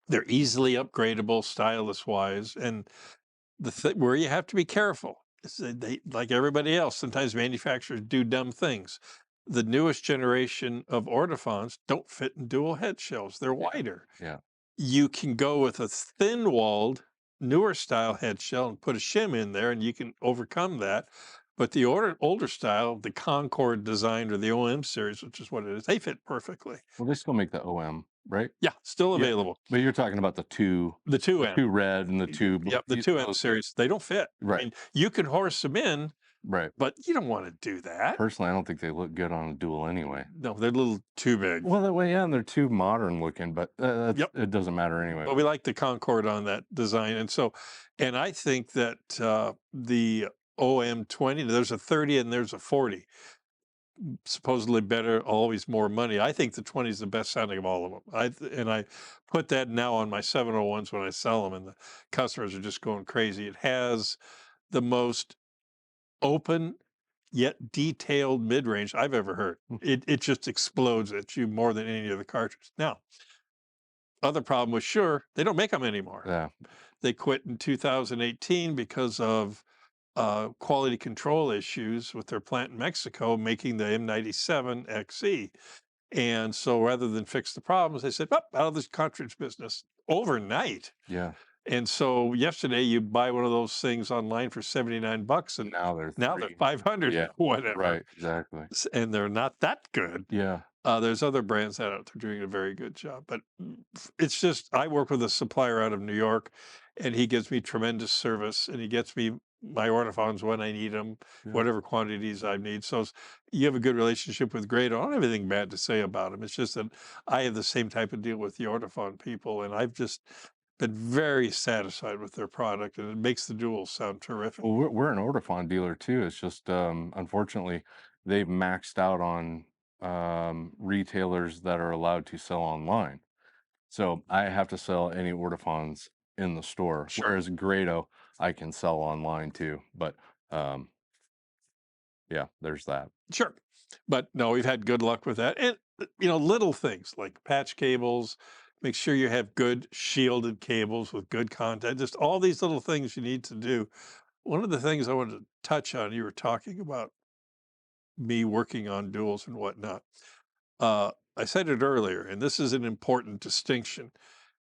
They're easily upgradable, stylus wise, and where you have to be careful is that they, like everybody else, sometimes manufacturers do dumb things. The newest generation of Ortofons don't fit in dual head shells. They're wider. Yeah. You can go with a thin-walled, newer style head shell and put a shim in there, and you can overcome that. But the older style, the Concord design or the OM series, which is what it is, they fit perfectly. Well, they still make the OM, right? Yeah, still Yeah. available. But you're talking about the two The 2M. red and the two blue. Yep, the 2M series, they don't fit. Right. I mean, you can horse them in, Right. but you don't want to do that. Personally, I don't think they look good on a dual anyway. No, they're a little too big. Well, that way, yeah, and they're too modern looking, but Yep. it doesn't matter anyway. But we like the Concord on that design. And I think that the OM20, there's a 30 and there's a 40. Supposedly better, always more money. I think the 20 is the best sounding of all of them. I put that now on my 701s when I sell them, and the customers are just going crazy. It has the most open yet detailed mid-range I've ever heard. It just explodes at you more than any other cartridge. Now, other problem with Shure, they don't make them anymore. Yeah. They quit in 2018 because of quality control issues with their plant in Mexico making the M97 XE. And so rather than fix the problems, they said, out of this cartridge business overnight. Yeah. And so yesterday you buy one of those things online for $79 and Now they're 500, Yeah. whatever. Right. Exactly. And they're not that good. Yeah. There's other brands that are doing a very good job, but it's just, I work with a supplier out of New York and he gives me tremendous service and he gets me my Ortofons when I need them, Yeah. whatever quantities I need. So you have a good relationship with Grado. I don't have anything bad to say about them. It's just that I have the same type of deal with the Ortofon people, and I've just been very satisfied with their product, and it makes the duals sound terrific. Well, we're an Ortofon dealer too. It's just unfortunately they've maxed out on retailers that are allowed to sell online. So I have to sell any Ortofons in the store. Sure. Whereas Grado, I can sell online too. But yeah, there's that. Sure. But no, we've had good luck with that. And, little things like patch cables, make sure you have good shielded cables with good contact, just all these little things you need to do. One of the things I wanted to touch on, you were talking about me working on duals and whatnot. I said it earlier, and this is an important distinction,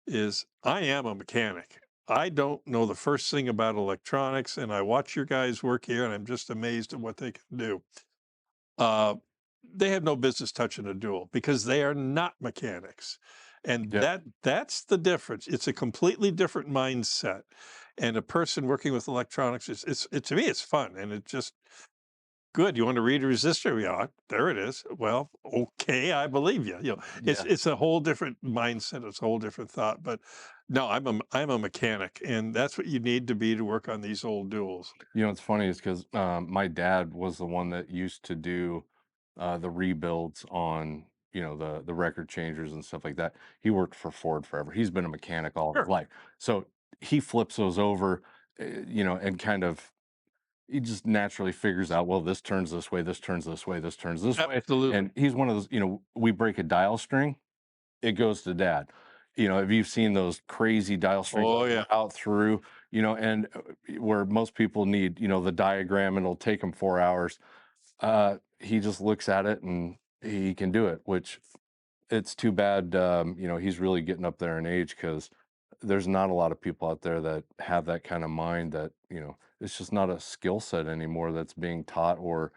is I am a mechanic. I don't know the first thing about electronics, and I watch your guys work here, and I'm just amazed at what they can do. They have no business touching a dual because they are not mechanics. And Yeah. that's the difference. It's a completely different mindset. And a person working with electronics, to me, it's fun. And it's just good. You want to read a resistor? Yeah, there it is. Well, okay, I believe you. It's a whole different mindset. It's a whole different thought. But no, I'm a mechanic, and that's what you need to be to work on these old duals. It's funny is because my dad was the one that used to do the rebuilds on the record changers and stuff like that. He worked for Ford forever. He's been a mechanic all his Sure. life, so he flips those over, and kind of he just naturally figures out, well, this turns this way, this turns this way, this turns this way, Absolutely. and he's one of those. We break a dial string, it goes to dad. If you've seen those crazy dial strings Oh, yeah. out through, and where most people need, the diagram and it'll take them 4 hours. He just looks at it and he can do it, which it's too bad. He's really getting up there in age because there's not a lot of people out there that have that kind of mind that, it's just not a skill set anymore that's being taught or,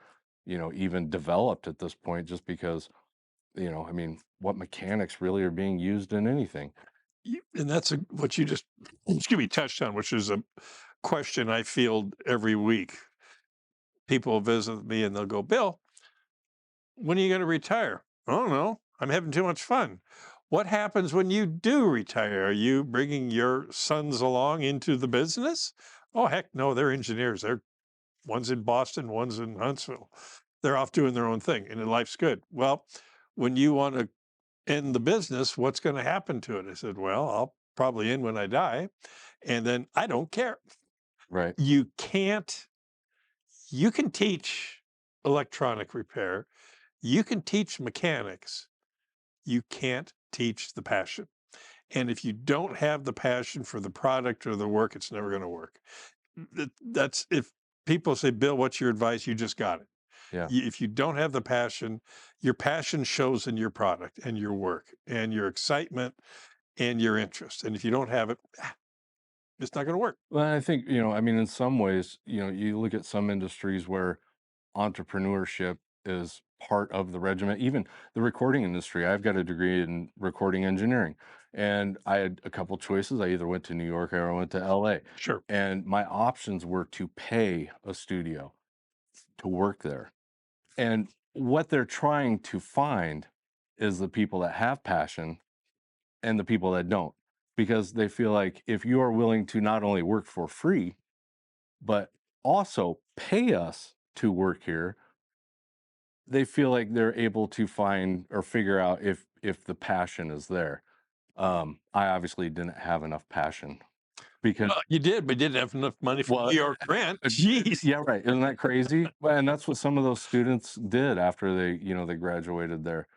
even developed at this point, just because what mechanics really are being used in anything. And that's what you just, touched on, which is a question I field every week. People will visit me and they'll go, Bill, when are you going to retire? I don't know. I'm having too much fun. What happens when you do retire? Are you bringing your sons along into the business? Oh, heck no, they're engineers. One's in Boston, one's in Huntsville. They're off doing their own thing, and life's good. Well, when you want to end the business, what's going to happen to it? I said, well, I'll probably end when I die, and then I don't care. Right. You can't. You can teach electronic repair. You can teach mechanics. You can't teach the passion. And if you don't have the passion for the product or the work, it's never going to work. That's if people say, Bill, what's your advice? You just got it. Yeah. If you don't have the passion, your passion shows in your product and your work and your excitement and your interest. And if you don't have it, it's not going to work. Well, I think, I mean, in some ways, you look at some industries where entrepreneurship is part of the regiment, even the recording industry. I've got a degree in recording engineering, and I had a couple choices. I either went to New York or I went to LA, Sure. and my options were to pay a studio to work there. And what they're trying to find is the people that have passion and the people that don't, because they feel like if you are willing to not only work for free, but also pay us to work here, they feel like they're able to find or figure out if the passion is there. I obviously didn't have enough passion because You did, but you didn't have enough money for New York rent. Jeez. yeah, right. Isn't that crazy? Well, and that's what some of those students did after they graduated there,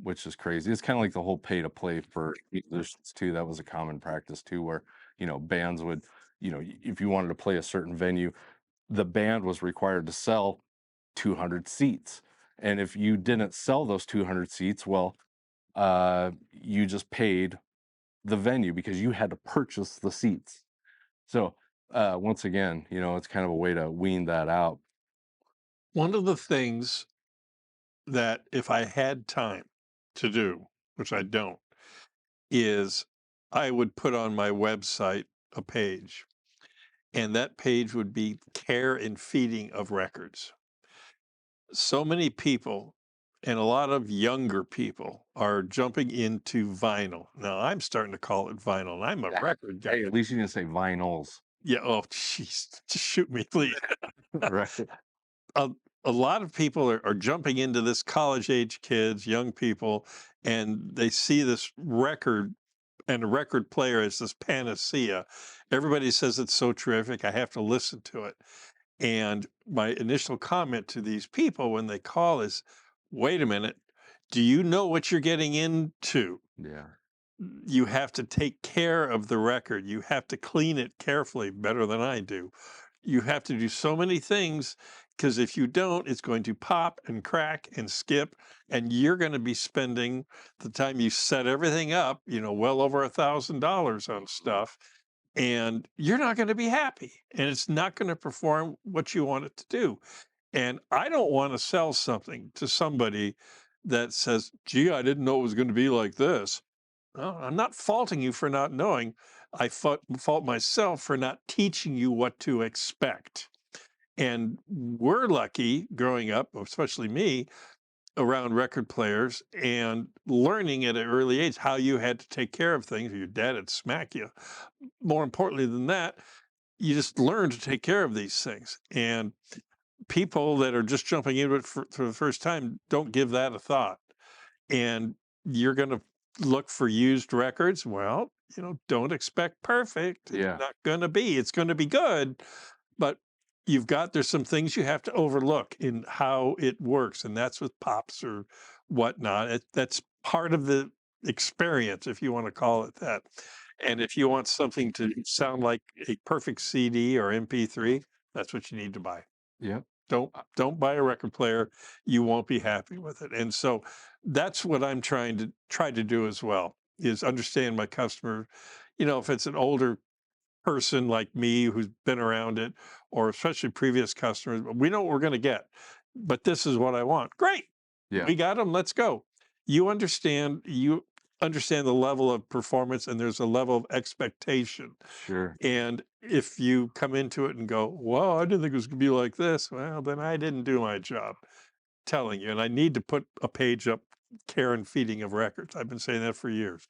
which is crazy. It's kind of like the whole pay to play for musicians too. That was a common practice too, where bands would, if you wanted to play a certain venue, the band was required to sell 200 seats, and if you didn't sell those 200 seats, well, you just paid the venue because you had to purchase the seats. So once again, it's kind of a way to wean that out. One of the things that if I had time to do, which I don't, is I would put on my website a page, and that page would be care and feeding of records. So many people, and a lot of younger people, are jumping into vinyl. Now, I'm starting to call it vinyl, and I'm a record guy. Hey, at least you didn't say vinyls. Yeah, oh, jeez, just shoot me, please. Right. A, a lot of people are jumping into this college age kids, young people, and they see this record and a record player as this panacea. Everybody says it's so terrific. I have to listen to it. And my initial comment to these people when they call is, wait a minute, do you know what you're getting into? Yeah. You have to take care of the record. You have to clean it carefully, better than I do. You have to do so many things because if you don't, it's going to pop and crack and skip, and you're going to be spending the time you set everything up, well over $1,000 on stuff, and you're not going to be happy, and it's not going to perform what you want it to do. And I don't want to sell something to somebody that says, "Gee, I didn't know it was going to be like this." Well, I'm not faulting you for not knowing. I fault myself for not teaching you what to expect. And we're lucky growing up, especially me, around record players and learning at an early age how you had to take care of things. Your dad would smack you. More importantly than that, you just learn to take care of these things. And people that are just jumping into it for the first time don't give that a thought. And you're going to look for used records. Well, don't expect perfect. It's Yeah. not going to be. It's going to be good, but there's some things you have to overlook in how it works, and that's with pops or whatnot. That's part of the experience, if you want to call it that. And if you want something to sound like a perfect CD or MP3, that's what you need to buy. Yep. Don't buy a record player. You won't be happy with it. And so that's what I'm trying to do as well, is understand my customer. If it's an older person like me who's been around it, or especially previous customers, we know what we're going to get. But this is what I want. Great. Yeah. We got them. Let's go. You understand the level of performance, and there's a level of expectation. Sure. And if you come into it and go, "Well, I didn't think it was going to be like this," well, then I didn't do my job telling you. And I need to put a page up, care and feeding of records. I've been saying that for years.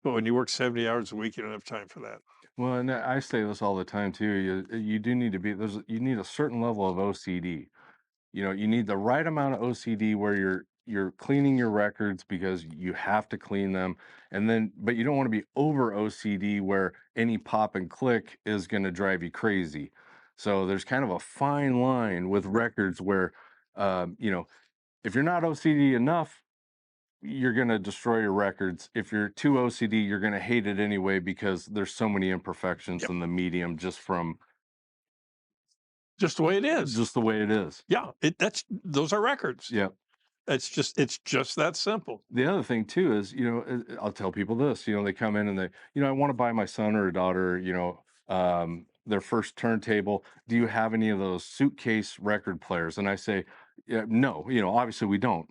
But when you work 70 hours a week, you don't have time for that. Well, and I say this all the time too. You do need to be you need a certain level of OCD. You need the right amount of OCD where you're cleaning your records because you have to clean them, and then but you don't want to be over OCD where any pop and click is going to drive you crazy. So there's kind of a fine line with records where, if you're not OCD enough, you're going to destroy your records. If you're too OCD, you're going to hate it anyway because there's so many imperfections Yep. in the medium just from Just the way it is. just the way it is. Yeah, those are records. Yeah. It's just that simple. The other thing too is, I'll tell people this, they come in and I want to buy my son or daughter, their first turntable. Do you have any of those suitcase record players? And I say, yeah, no, obviously we don't,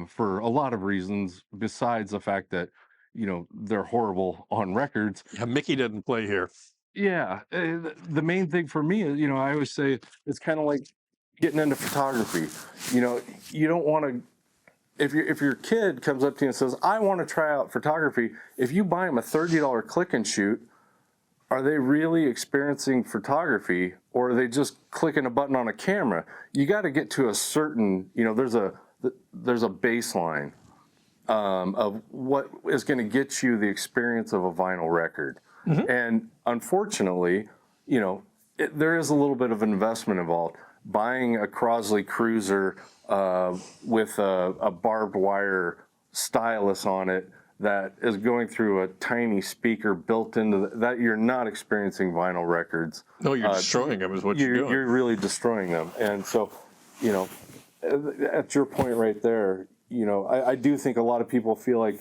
for a lot of reasons, besides the fact that, they're horrible on records. Yeah, Mickey doesn't play here. Yeah. The main thing for me is, I always say it's kind of like getting into photography. You don't want to, if your kid comes up to you and says, I want to try out photography, if you buy them a $30 click and shoot, are they really experiencing photography, or are they just clicking a button on a camera? You got to get to a certain, there's a baseline of what is going to get you the experience of a vinyl record. Mm-hmm. And unfortunately, there is a little bit of investment involved. Buying a Crosley Cruiser with a barbed wire stylus on it that is going through a tiny speaker built into that, you're not experiencing vinyl records. No, you're destroying them is what you're doing. You're really destroying them. And so, at your point right there, I do think a lot of people feel like,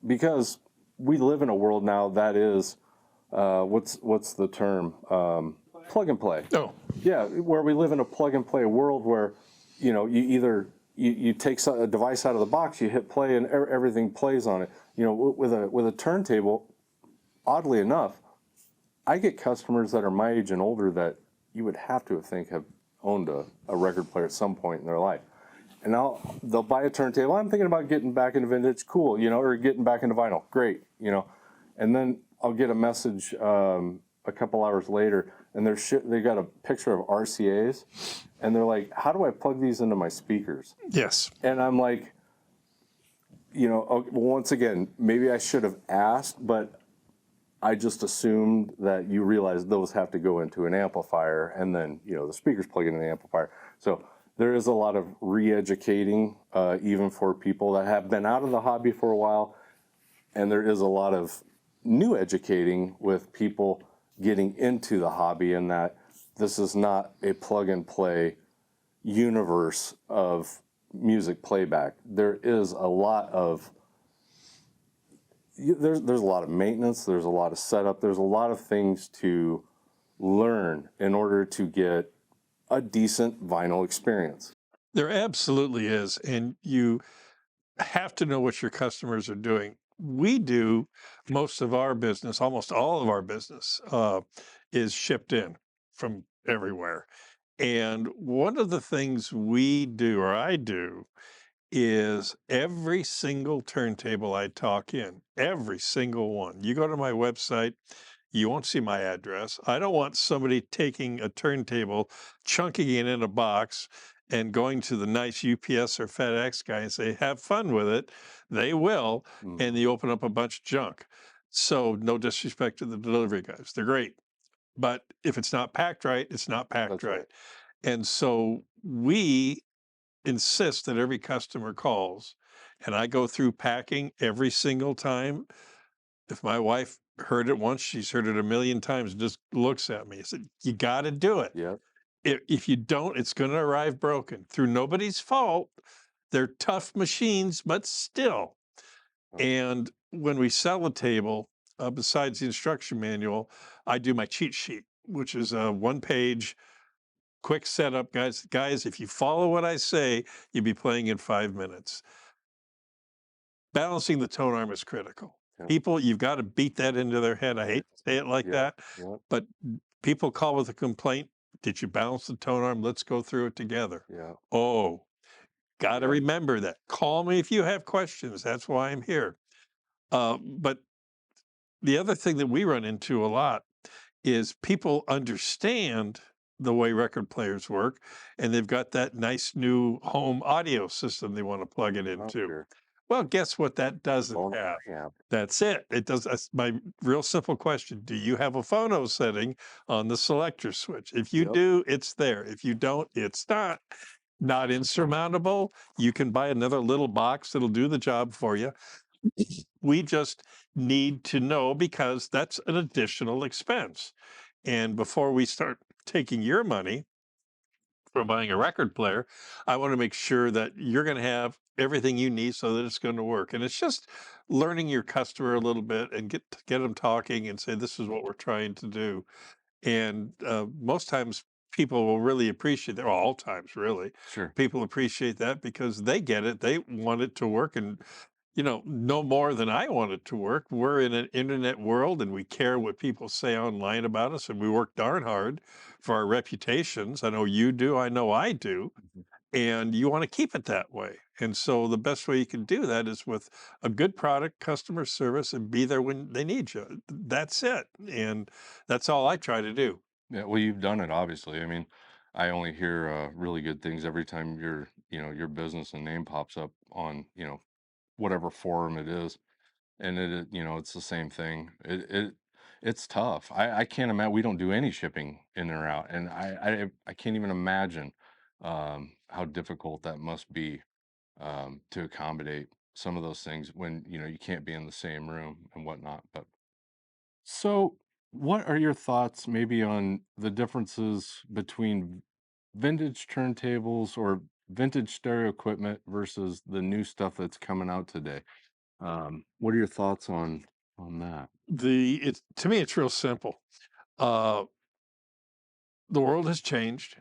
because we live in a world now that is, what's the term? Plug and play. Oh. Yeah, where we live in a plug and play world where, you either you take a device out of the box, you hit play, and everything plays on it. With a turntable, oddly enough, I get customers that are my age and older that you would have to think have owned a record player at some point in their life. And they'll buy a turntable. I'm thinking about getting back into vintage, cool, or getting back into vinyl, great, And then I'll get a message a couple hours later, and they got a picture of RCAs, and they're like, how do I plug these into my speakers? Yes. And I'm like, once again, maybe I should have asked, but I just assumed that you realize those have to go into an amplifier, and then, the speakers plug into the amplifier. So there is a lot of re-educating, even for people that have been out of the hobby for a while, and there is a lot of new educating with people getting into the hobby, and that this is not a plug and play universe of music playback. There is a lot of there's a lot of maintenance, there's a lot of setup, there's a lot of things to learn in order to get a decent vinyl experience. There absolutely is, and you have to know what your customers are doing. We do most of our business, almost all of our business, is shipped in from everywhere. And one of the things we do, or I do, is every single turntable I talk in, every single one. You go to my website, you won't see my address. I don't want somebody taking a turntable, chunking it in a box, and going to the nice UPS or FedEx guy and say, have fun with it. They will. And you open up a bunch of junk. So no disrespect to the delivery guys. They're great. But if it's not packed right, it's not packed That's right. right. And so we insist that every customer calls, and I go through packing every single time. If my wife heard it once, she's heard it a million times, and just looks at me and said, you got to do it. Yeah. If you don't, it's going to arrive broken through nobody's fault. They're tough machines, but still. And when we sell a table, besides the instruction manual, I do my cheat sheet, which is a one-page quick setup, guys. Guys, if you follow what I say, you'll be playing in 5 minutes. Balancing the tone arm is critical. Yeah. People, you've got to beat that into their head. I hate to say it like that, but people call with a complaint. Did you balance the tone arm? Let's go through it together. Yeah. Oh, got to remember that. Call me if you have questions. That's why I'm here. But the other thing that we run into a lot is people understand the way record players work, and they've got that nice new home audio system they want to plug it into. Sure. Well, guess what that doesn't Phono have? preamp. That's it. It does. That's my real simple question. Do you have a phono setting on the selector switch? If you Yep. do, it's there. If you don't, it's not. Not insurmountable. You can buy another little box that'll do the job for you. We just need to know because that's an additional expense. And before we start taking your money for buying a record player, I want to make sure that you're going to have everything you need so that it's going to work. And it's just learning your customer a little bit and get them talking and say, this is what we're trying to do. And most times people will really appreciate that. Well, all times, really. Sure. People appreciate that because they get it. They want it to work. And no more than I want it to work. We're in an internet world and we care what people say online about us, and we work darn hard for our reputations. I know you do, I know I do, and you want to keep it that way. And so the best way you can do that is with a good product, customer service, and be there when they need you. That's it. And that's all I try to do. Yeah, well, you've done it, obviously. I mean, I only hear really good things every time your business and name pops up on, whatever forum it is. And it's the same thing. It's tough. I can't imagine. We don't do any shipping in or out, and I can't even imagine how difficult that must be to accommodate some of those things when you can't be in the same room and whatnot. But so, what are your thoughts maybe on the differences between vintage turntables or vintage stereo equipment versus the new stuff that's coming out today? What are your thoughts on that? To me, it's real simple. Uh, the world has changed.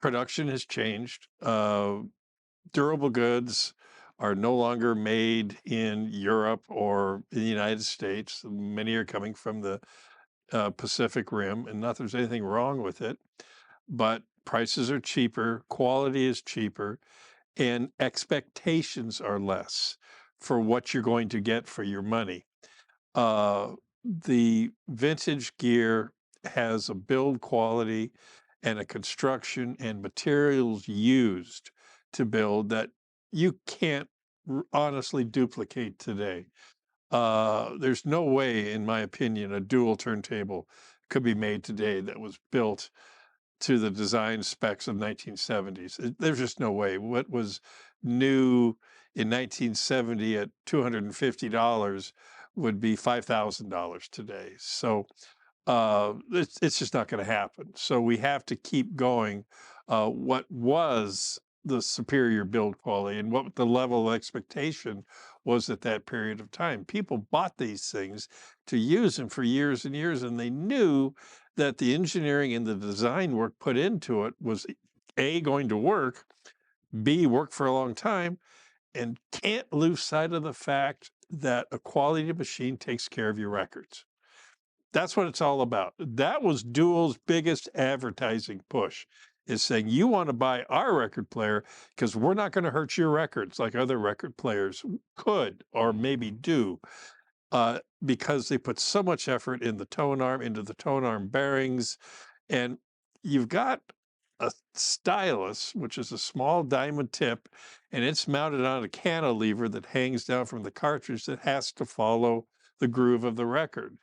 Production has changed. Durable goods are no longer made in Europe or in the United States. Many are coming from the Pacific Rim, and not there's anything wrong with it, but prices are cheaper, quality is cheaper, and expectations are less for what you're going to get for your money. The vintage gear has a build quality and a construction and materials used to build that you can't honestly duplicate today. There's no way, in my opinion, a dual turntable could be made today that was built to the design specs of 1970s. There's just no way. What was new in 1970 at $250 would be $5,000 today. So it's just not going to happen. So we have to keep going. What was the superior build quality and what the level of expectation was at that period of time? People bought these things to use them for years and years, and they knew that the engineering and the design work put into it was A, going to work, B, work for a long time, and can't lose sight of the fact that a quality machine takes care of your records. That's what it's all about. That was Dual's biggest advertising push, is saying, you want to buy our record player because we're not going to hurt your records like other record players could or maybe do, because they put so much effort in the tone arm, into the tone arm bearings. And you've got a stylus, which is a small diamond tip, and it's mounted on a cantilever that hangs down from the cartridge that has to follow the groove of the record.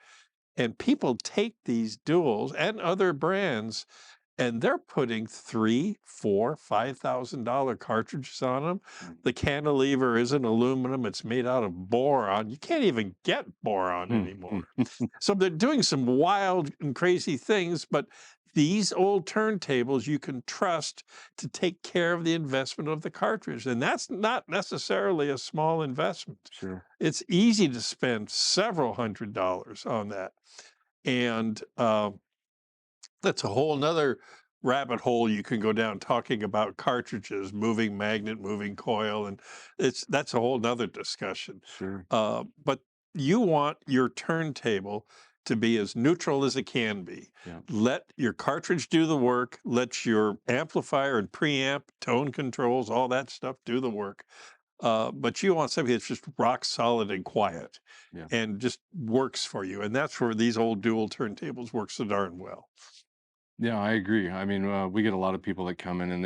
And people take these duals and other brands, and they're putting $3,000, $4,000, $5,000 cartridges on them. The cantilever isn't aluminum; it's made out of boron. You can't even get boron anymore. So they're doing some wild and crazy things, but these old turntables you can trust to take care of the investment of the cartridge. And that's not necessarily a small investment. Sure. It's easy to spend several $100s on that. And that's a whole nother rabbit hole you can go down talking about cartridges, moving magnet, moving coil, and that's a whole nother discussion. Sure. But you want your turntable to be as neutral as it can be. Yeah. Let your cartridge do the work. Let your amplifier and preamp, tone controls, all that stuff do the work. but you want something that's just rock solid and quiet Yeah. and just works for you. And that's where these old dual turntables work so darn well. Yeah, I agree. I mean, we get a lot of people that come in and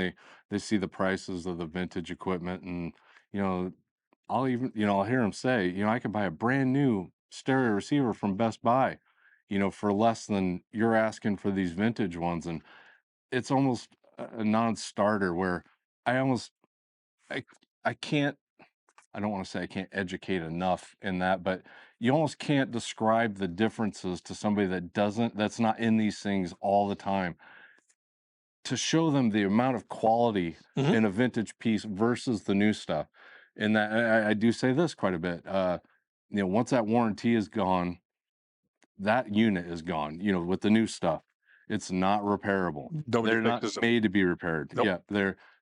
they see the prices of the vintage equipment, and you know, I'll even I'll hear them say, I could buy a brand new stereo receiver from Best Buy, for less than you're asking for these vintage ones, and it's almost a non-starter where I almost I I can't I don't want to say I can't educate enough in that, but you almost can't describe the differences to somebody that's not in these things all the time, to show them the amount of quality Mhm. in a vintage piece versus the new stuff. And that I do say this quite a bit. Once that warranty is gone, that unit is gone, with the new stuff. It's not repairable. Nobody They're not fixes them. made to be repaired. Nope. Yeah,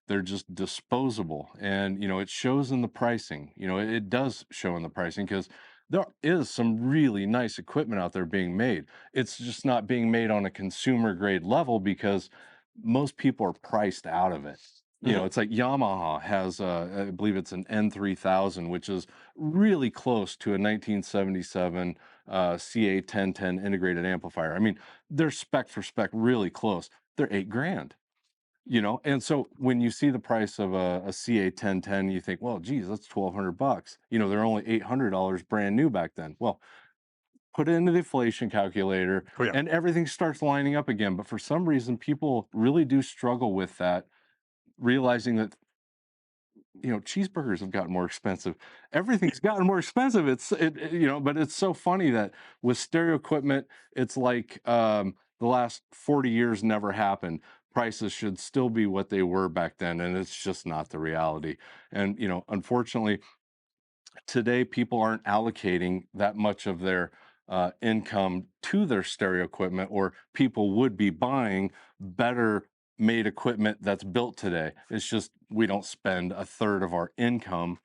they're just disposable. And it shows in the pricing. It does show in the pricing because there is some really nice equipment out there being made. It's just not being made on a consumer grade level because most people are priced out of it. Mhm. It's like Yamaha has, I believe it's an N3000, which is really close to a 1977 CA 1010 integrated amplifier. I mean, they're spec for spec really close. They're 8 grand, and so when you see the price of a CA 1010, you think, well, geez, that's $1,200. They're only $800 brand new back then. Well, put it into the inflation calculator Oh, yeah. and everything starts lining up again. But for some reason, people really do struggle with that, realizing that cheeseburgers have gotten more expensive. Everything's gotten more expensive. But it's so funny that with stereo equipment, it's like the last 40 years never happened. Prices should still be what they were back then, and it's just not the reality. And unfortunately, today people aren't allocating that much of their income to their stereo equipment, or people would be buying better made equipment that's built today. It's just we don't spend a third of our income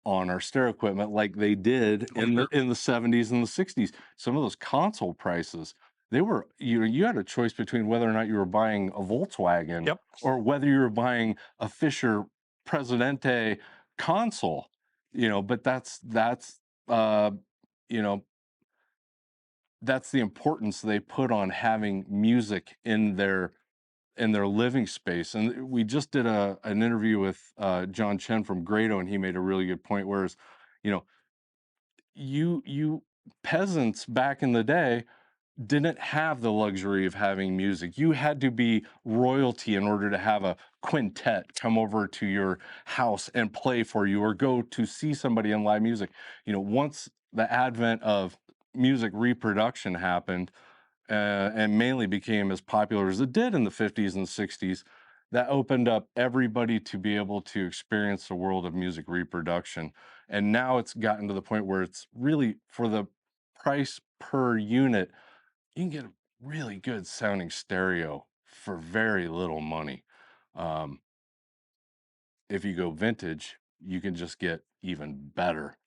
on our stereo equipment like they did Oh, in sure. the 70s and the 60s. Some of those console prices, they were you had a choice between whether or not you were buying a Volkswagen Yep. or whether you were buying a Fisher Presidente console. But uh you know that's the importance they put on having music in their living space. And we just did an interview with John Chen from Grado, and he made a really good point. Whereas, you know, you peasants back in the day didn't have the luxury of having music. You had to be royalty in order to have a quintet come over to your house and play for you, or go to see somebody in live music. Once the advent of music reproduction happened, and mainly became as popular as it did in the 50s and 60s, that opened up everybody to be able to experience the world of music reproduction. And now it's gotten to the point where it's really, for the price per unit, you can get a really good sounding stereo for very little money. Um, if you go vintage, you can just get even better,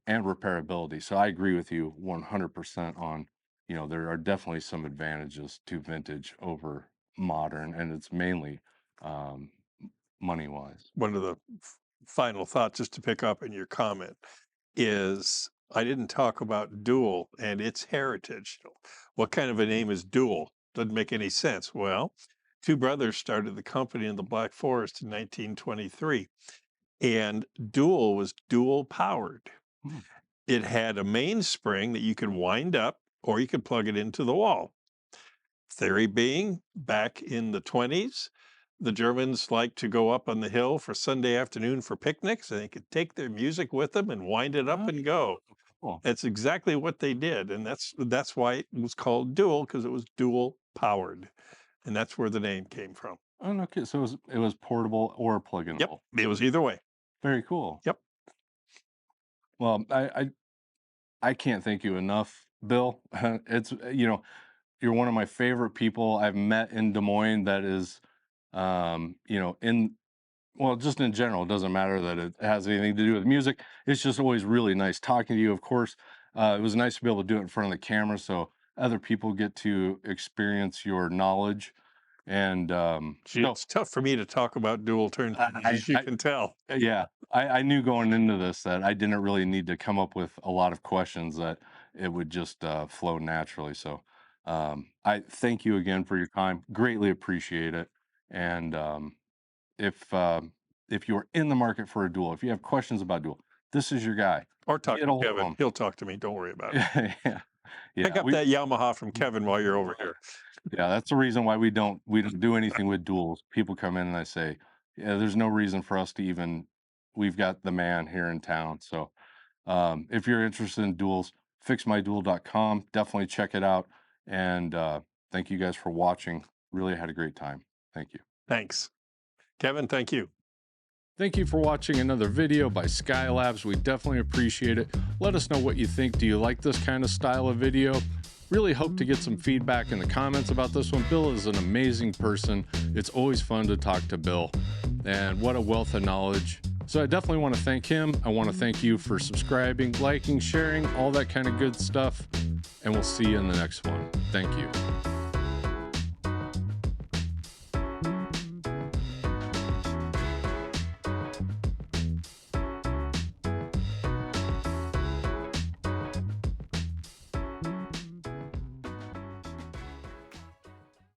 and repairability. So I agree with you 100% on, there are definitely some advantages to vintage over modern, and it's mainly um, money wise. One of the final thoughts, just to pick up in your comment, is I didn't talk about Dual and its heritage. What kind of a name is Dual? Doesn't make any sense. Well, two brothers started the company in the Black Forest in 1923, and Dual was dual powered. Hmm. It had a mainspring that you could wind up or you could plug it into the wall. Theory being, back in the 20s, the Germans liked to go up on the hill for Sunday afternoon for picnics, and they could take their music with them and wind it up and go. Cool. That's exactly what they did, and that's why it was called dual, because it was dual powered, and that's where the name came from. Oh, no kid. So it was portable or Yep, plug-in-able. it was either way. Very cool. Yep. Well, I can't thank you enough, Bill. It's you're one of my favorite people I've met in Des Moines. That is, in well, just in general, it doesn't matter that it has anything to do with music. It's just always really nice talking to you. Of course, it was nice to be able to do it in front of the camera so other people get to experience your knowledge. And Gee, so it's tough for me to talk about dual turntables, as you can tell. yeah, I knew going into this that I didn't really need to come up with a lot of questions, that it would just flow naturally. So I thank you again for your time. Greatly appreciate it. And if you're in the market for a dual, if you have questions about dual, this is your guy. Or talk Get to a hold of Kevin. him. He'll talk to me. Don't worry about it. yeah, Pick up that Yamaha from Kevin while you're over here. yeah, that's the reason why we don't do anything with duals. People come in and they say, yeah, there's no reason for us to even, we've got the man here in town. So if you're interested in duals, fixmydual.com, definitely check it out. And thank you guys for watching. Really had a great time. Thank you. Thanks. Kevin, thank you. Thank you for watching another video by Skylabs. We definitely appreciate it. Let us know what you think. Do you like this kind of style of video? Really hope to get some feedback in the comments about this one. Bill is an amazing person. It's always fun to talk to Bill, and what a wealth of knowledge. So I definitely want to thank him. I want to thank you for subscribing, liking, sharing, all that kind of good stuff. And we'll see you in the next one. Thank you.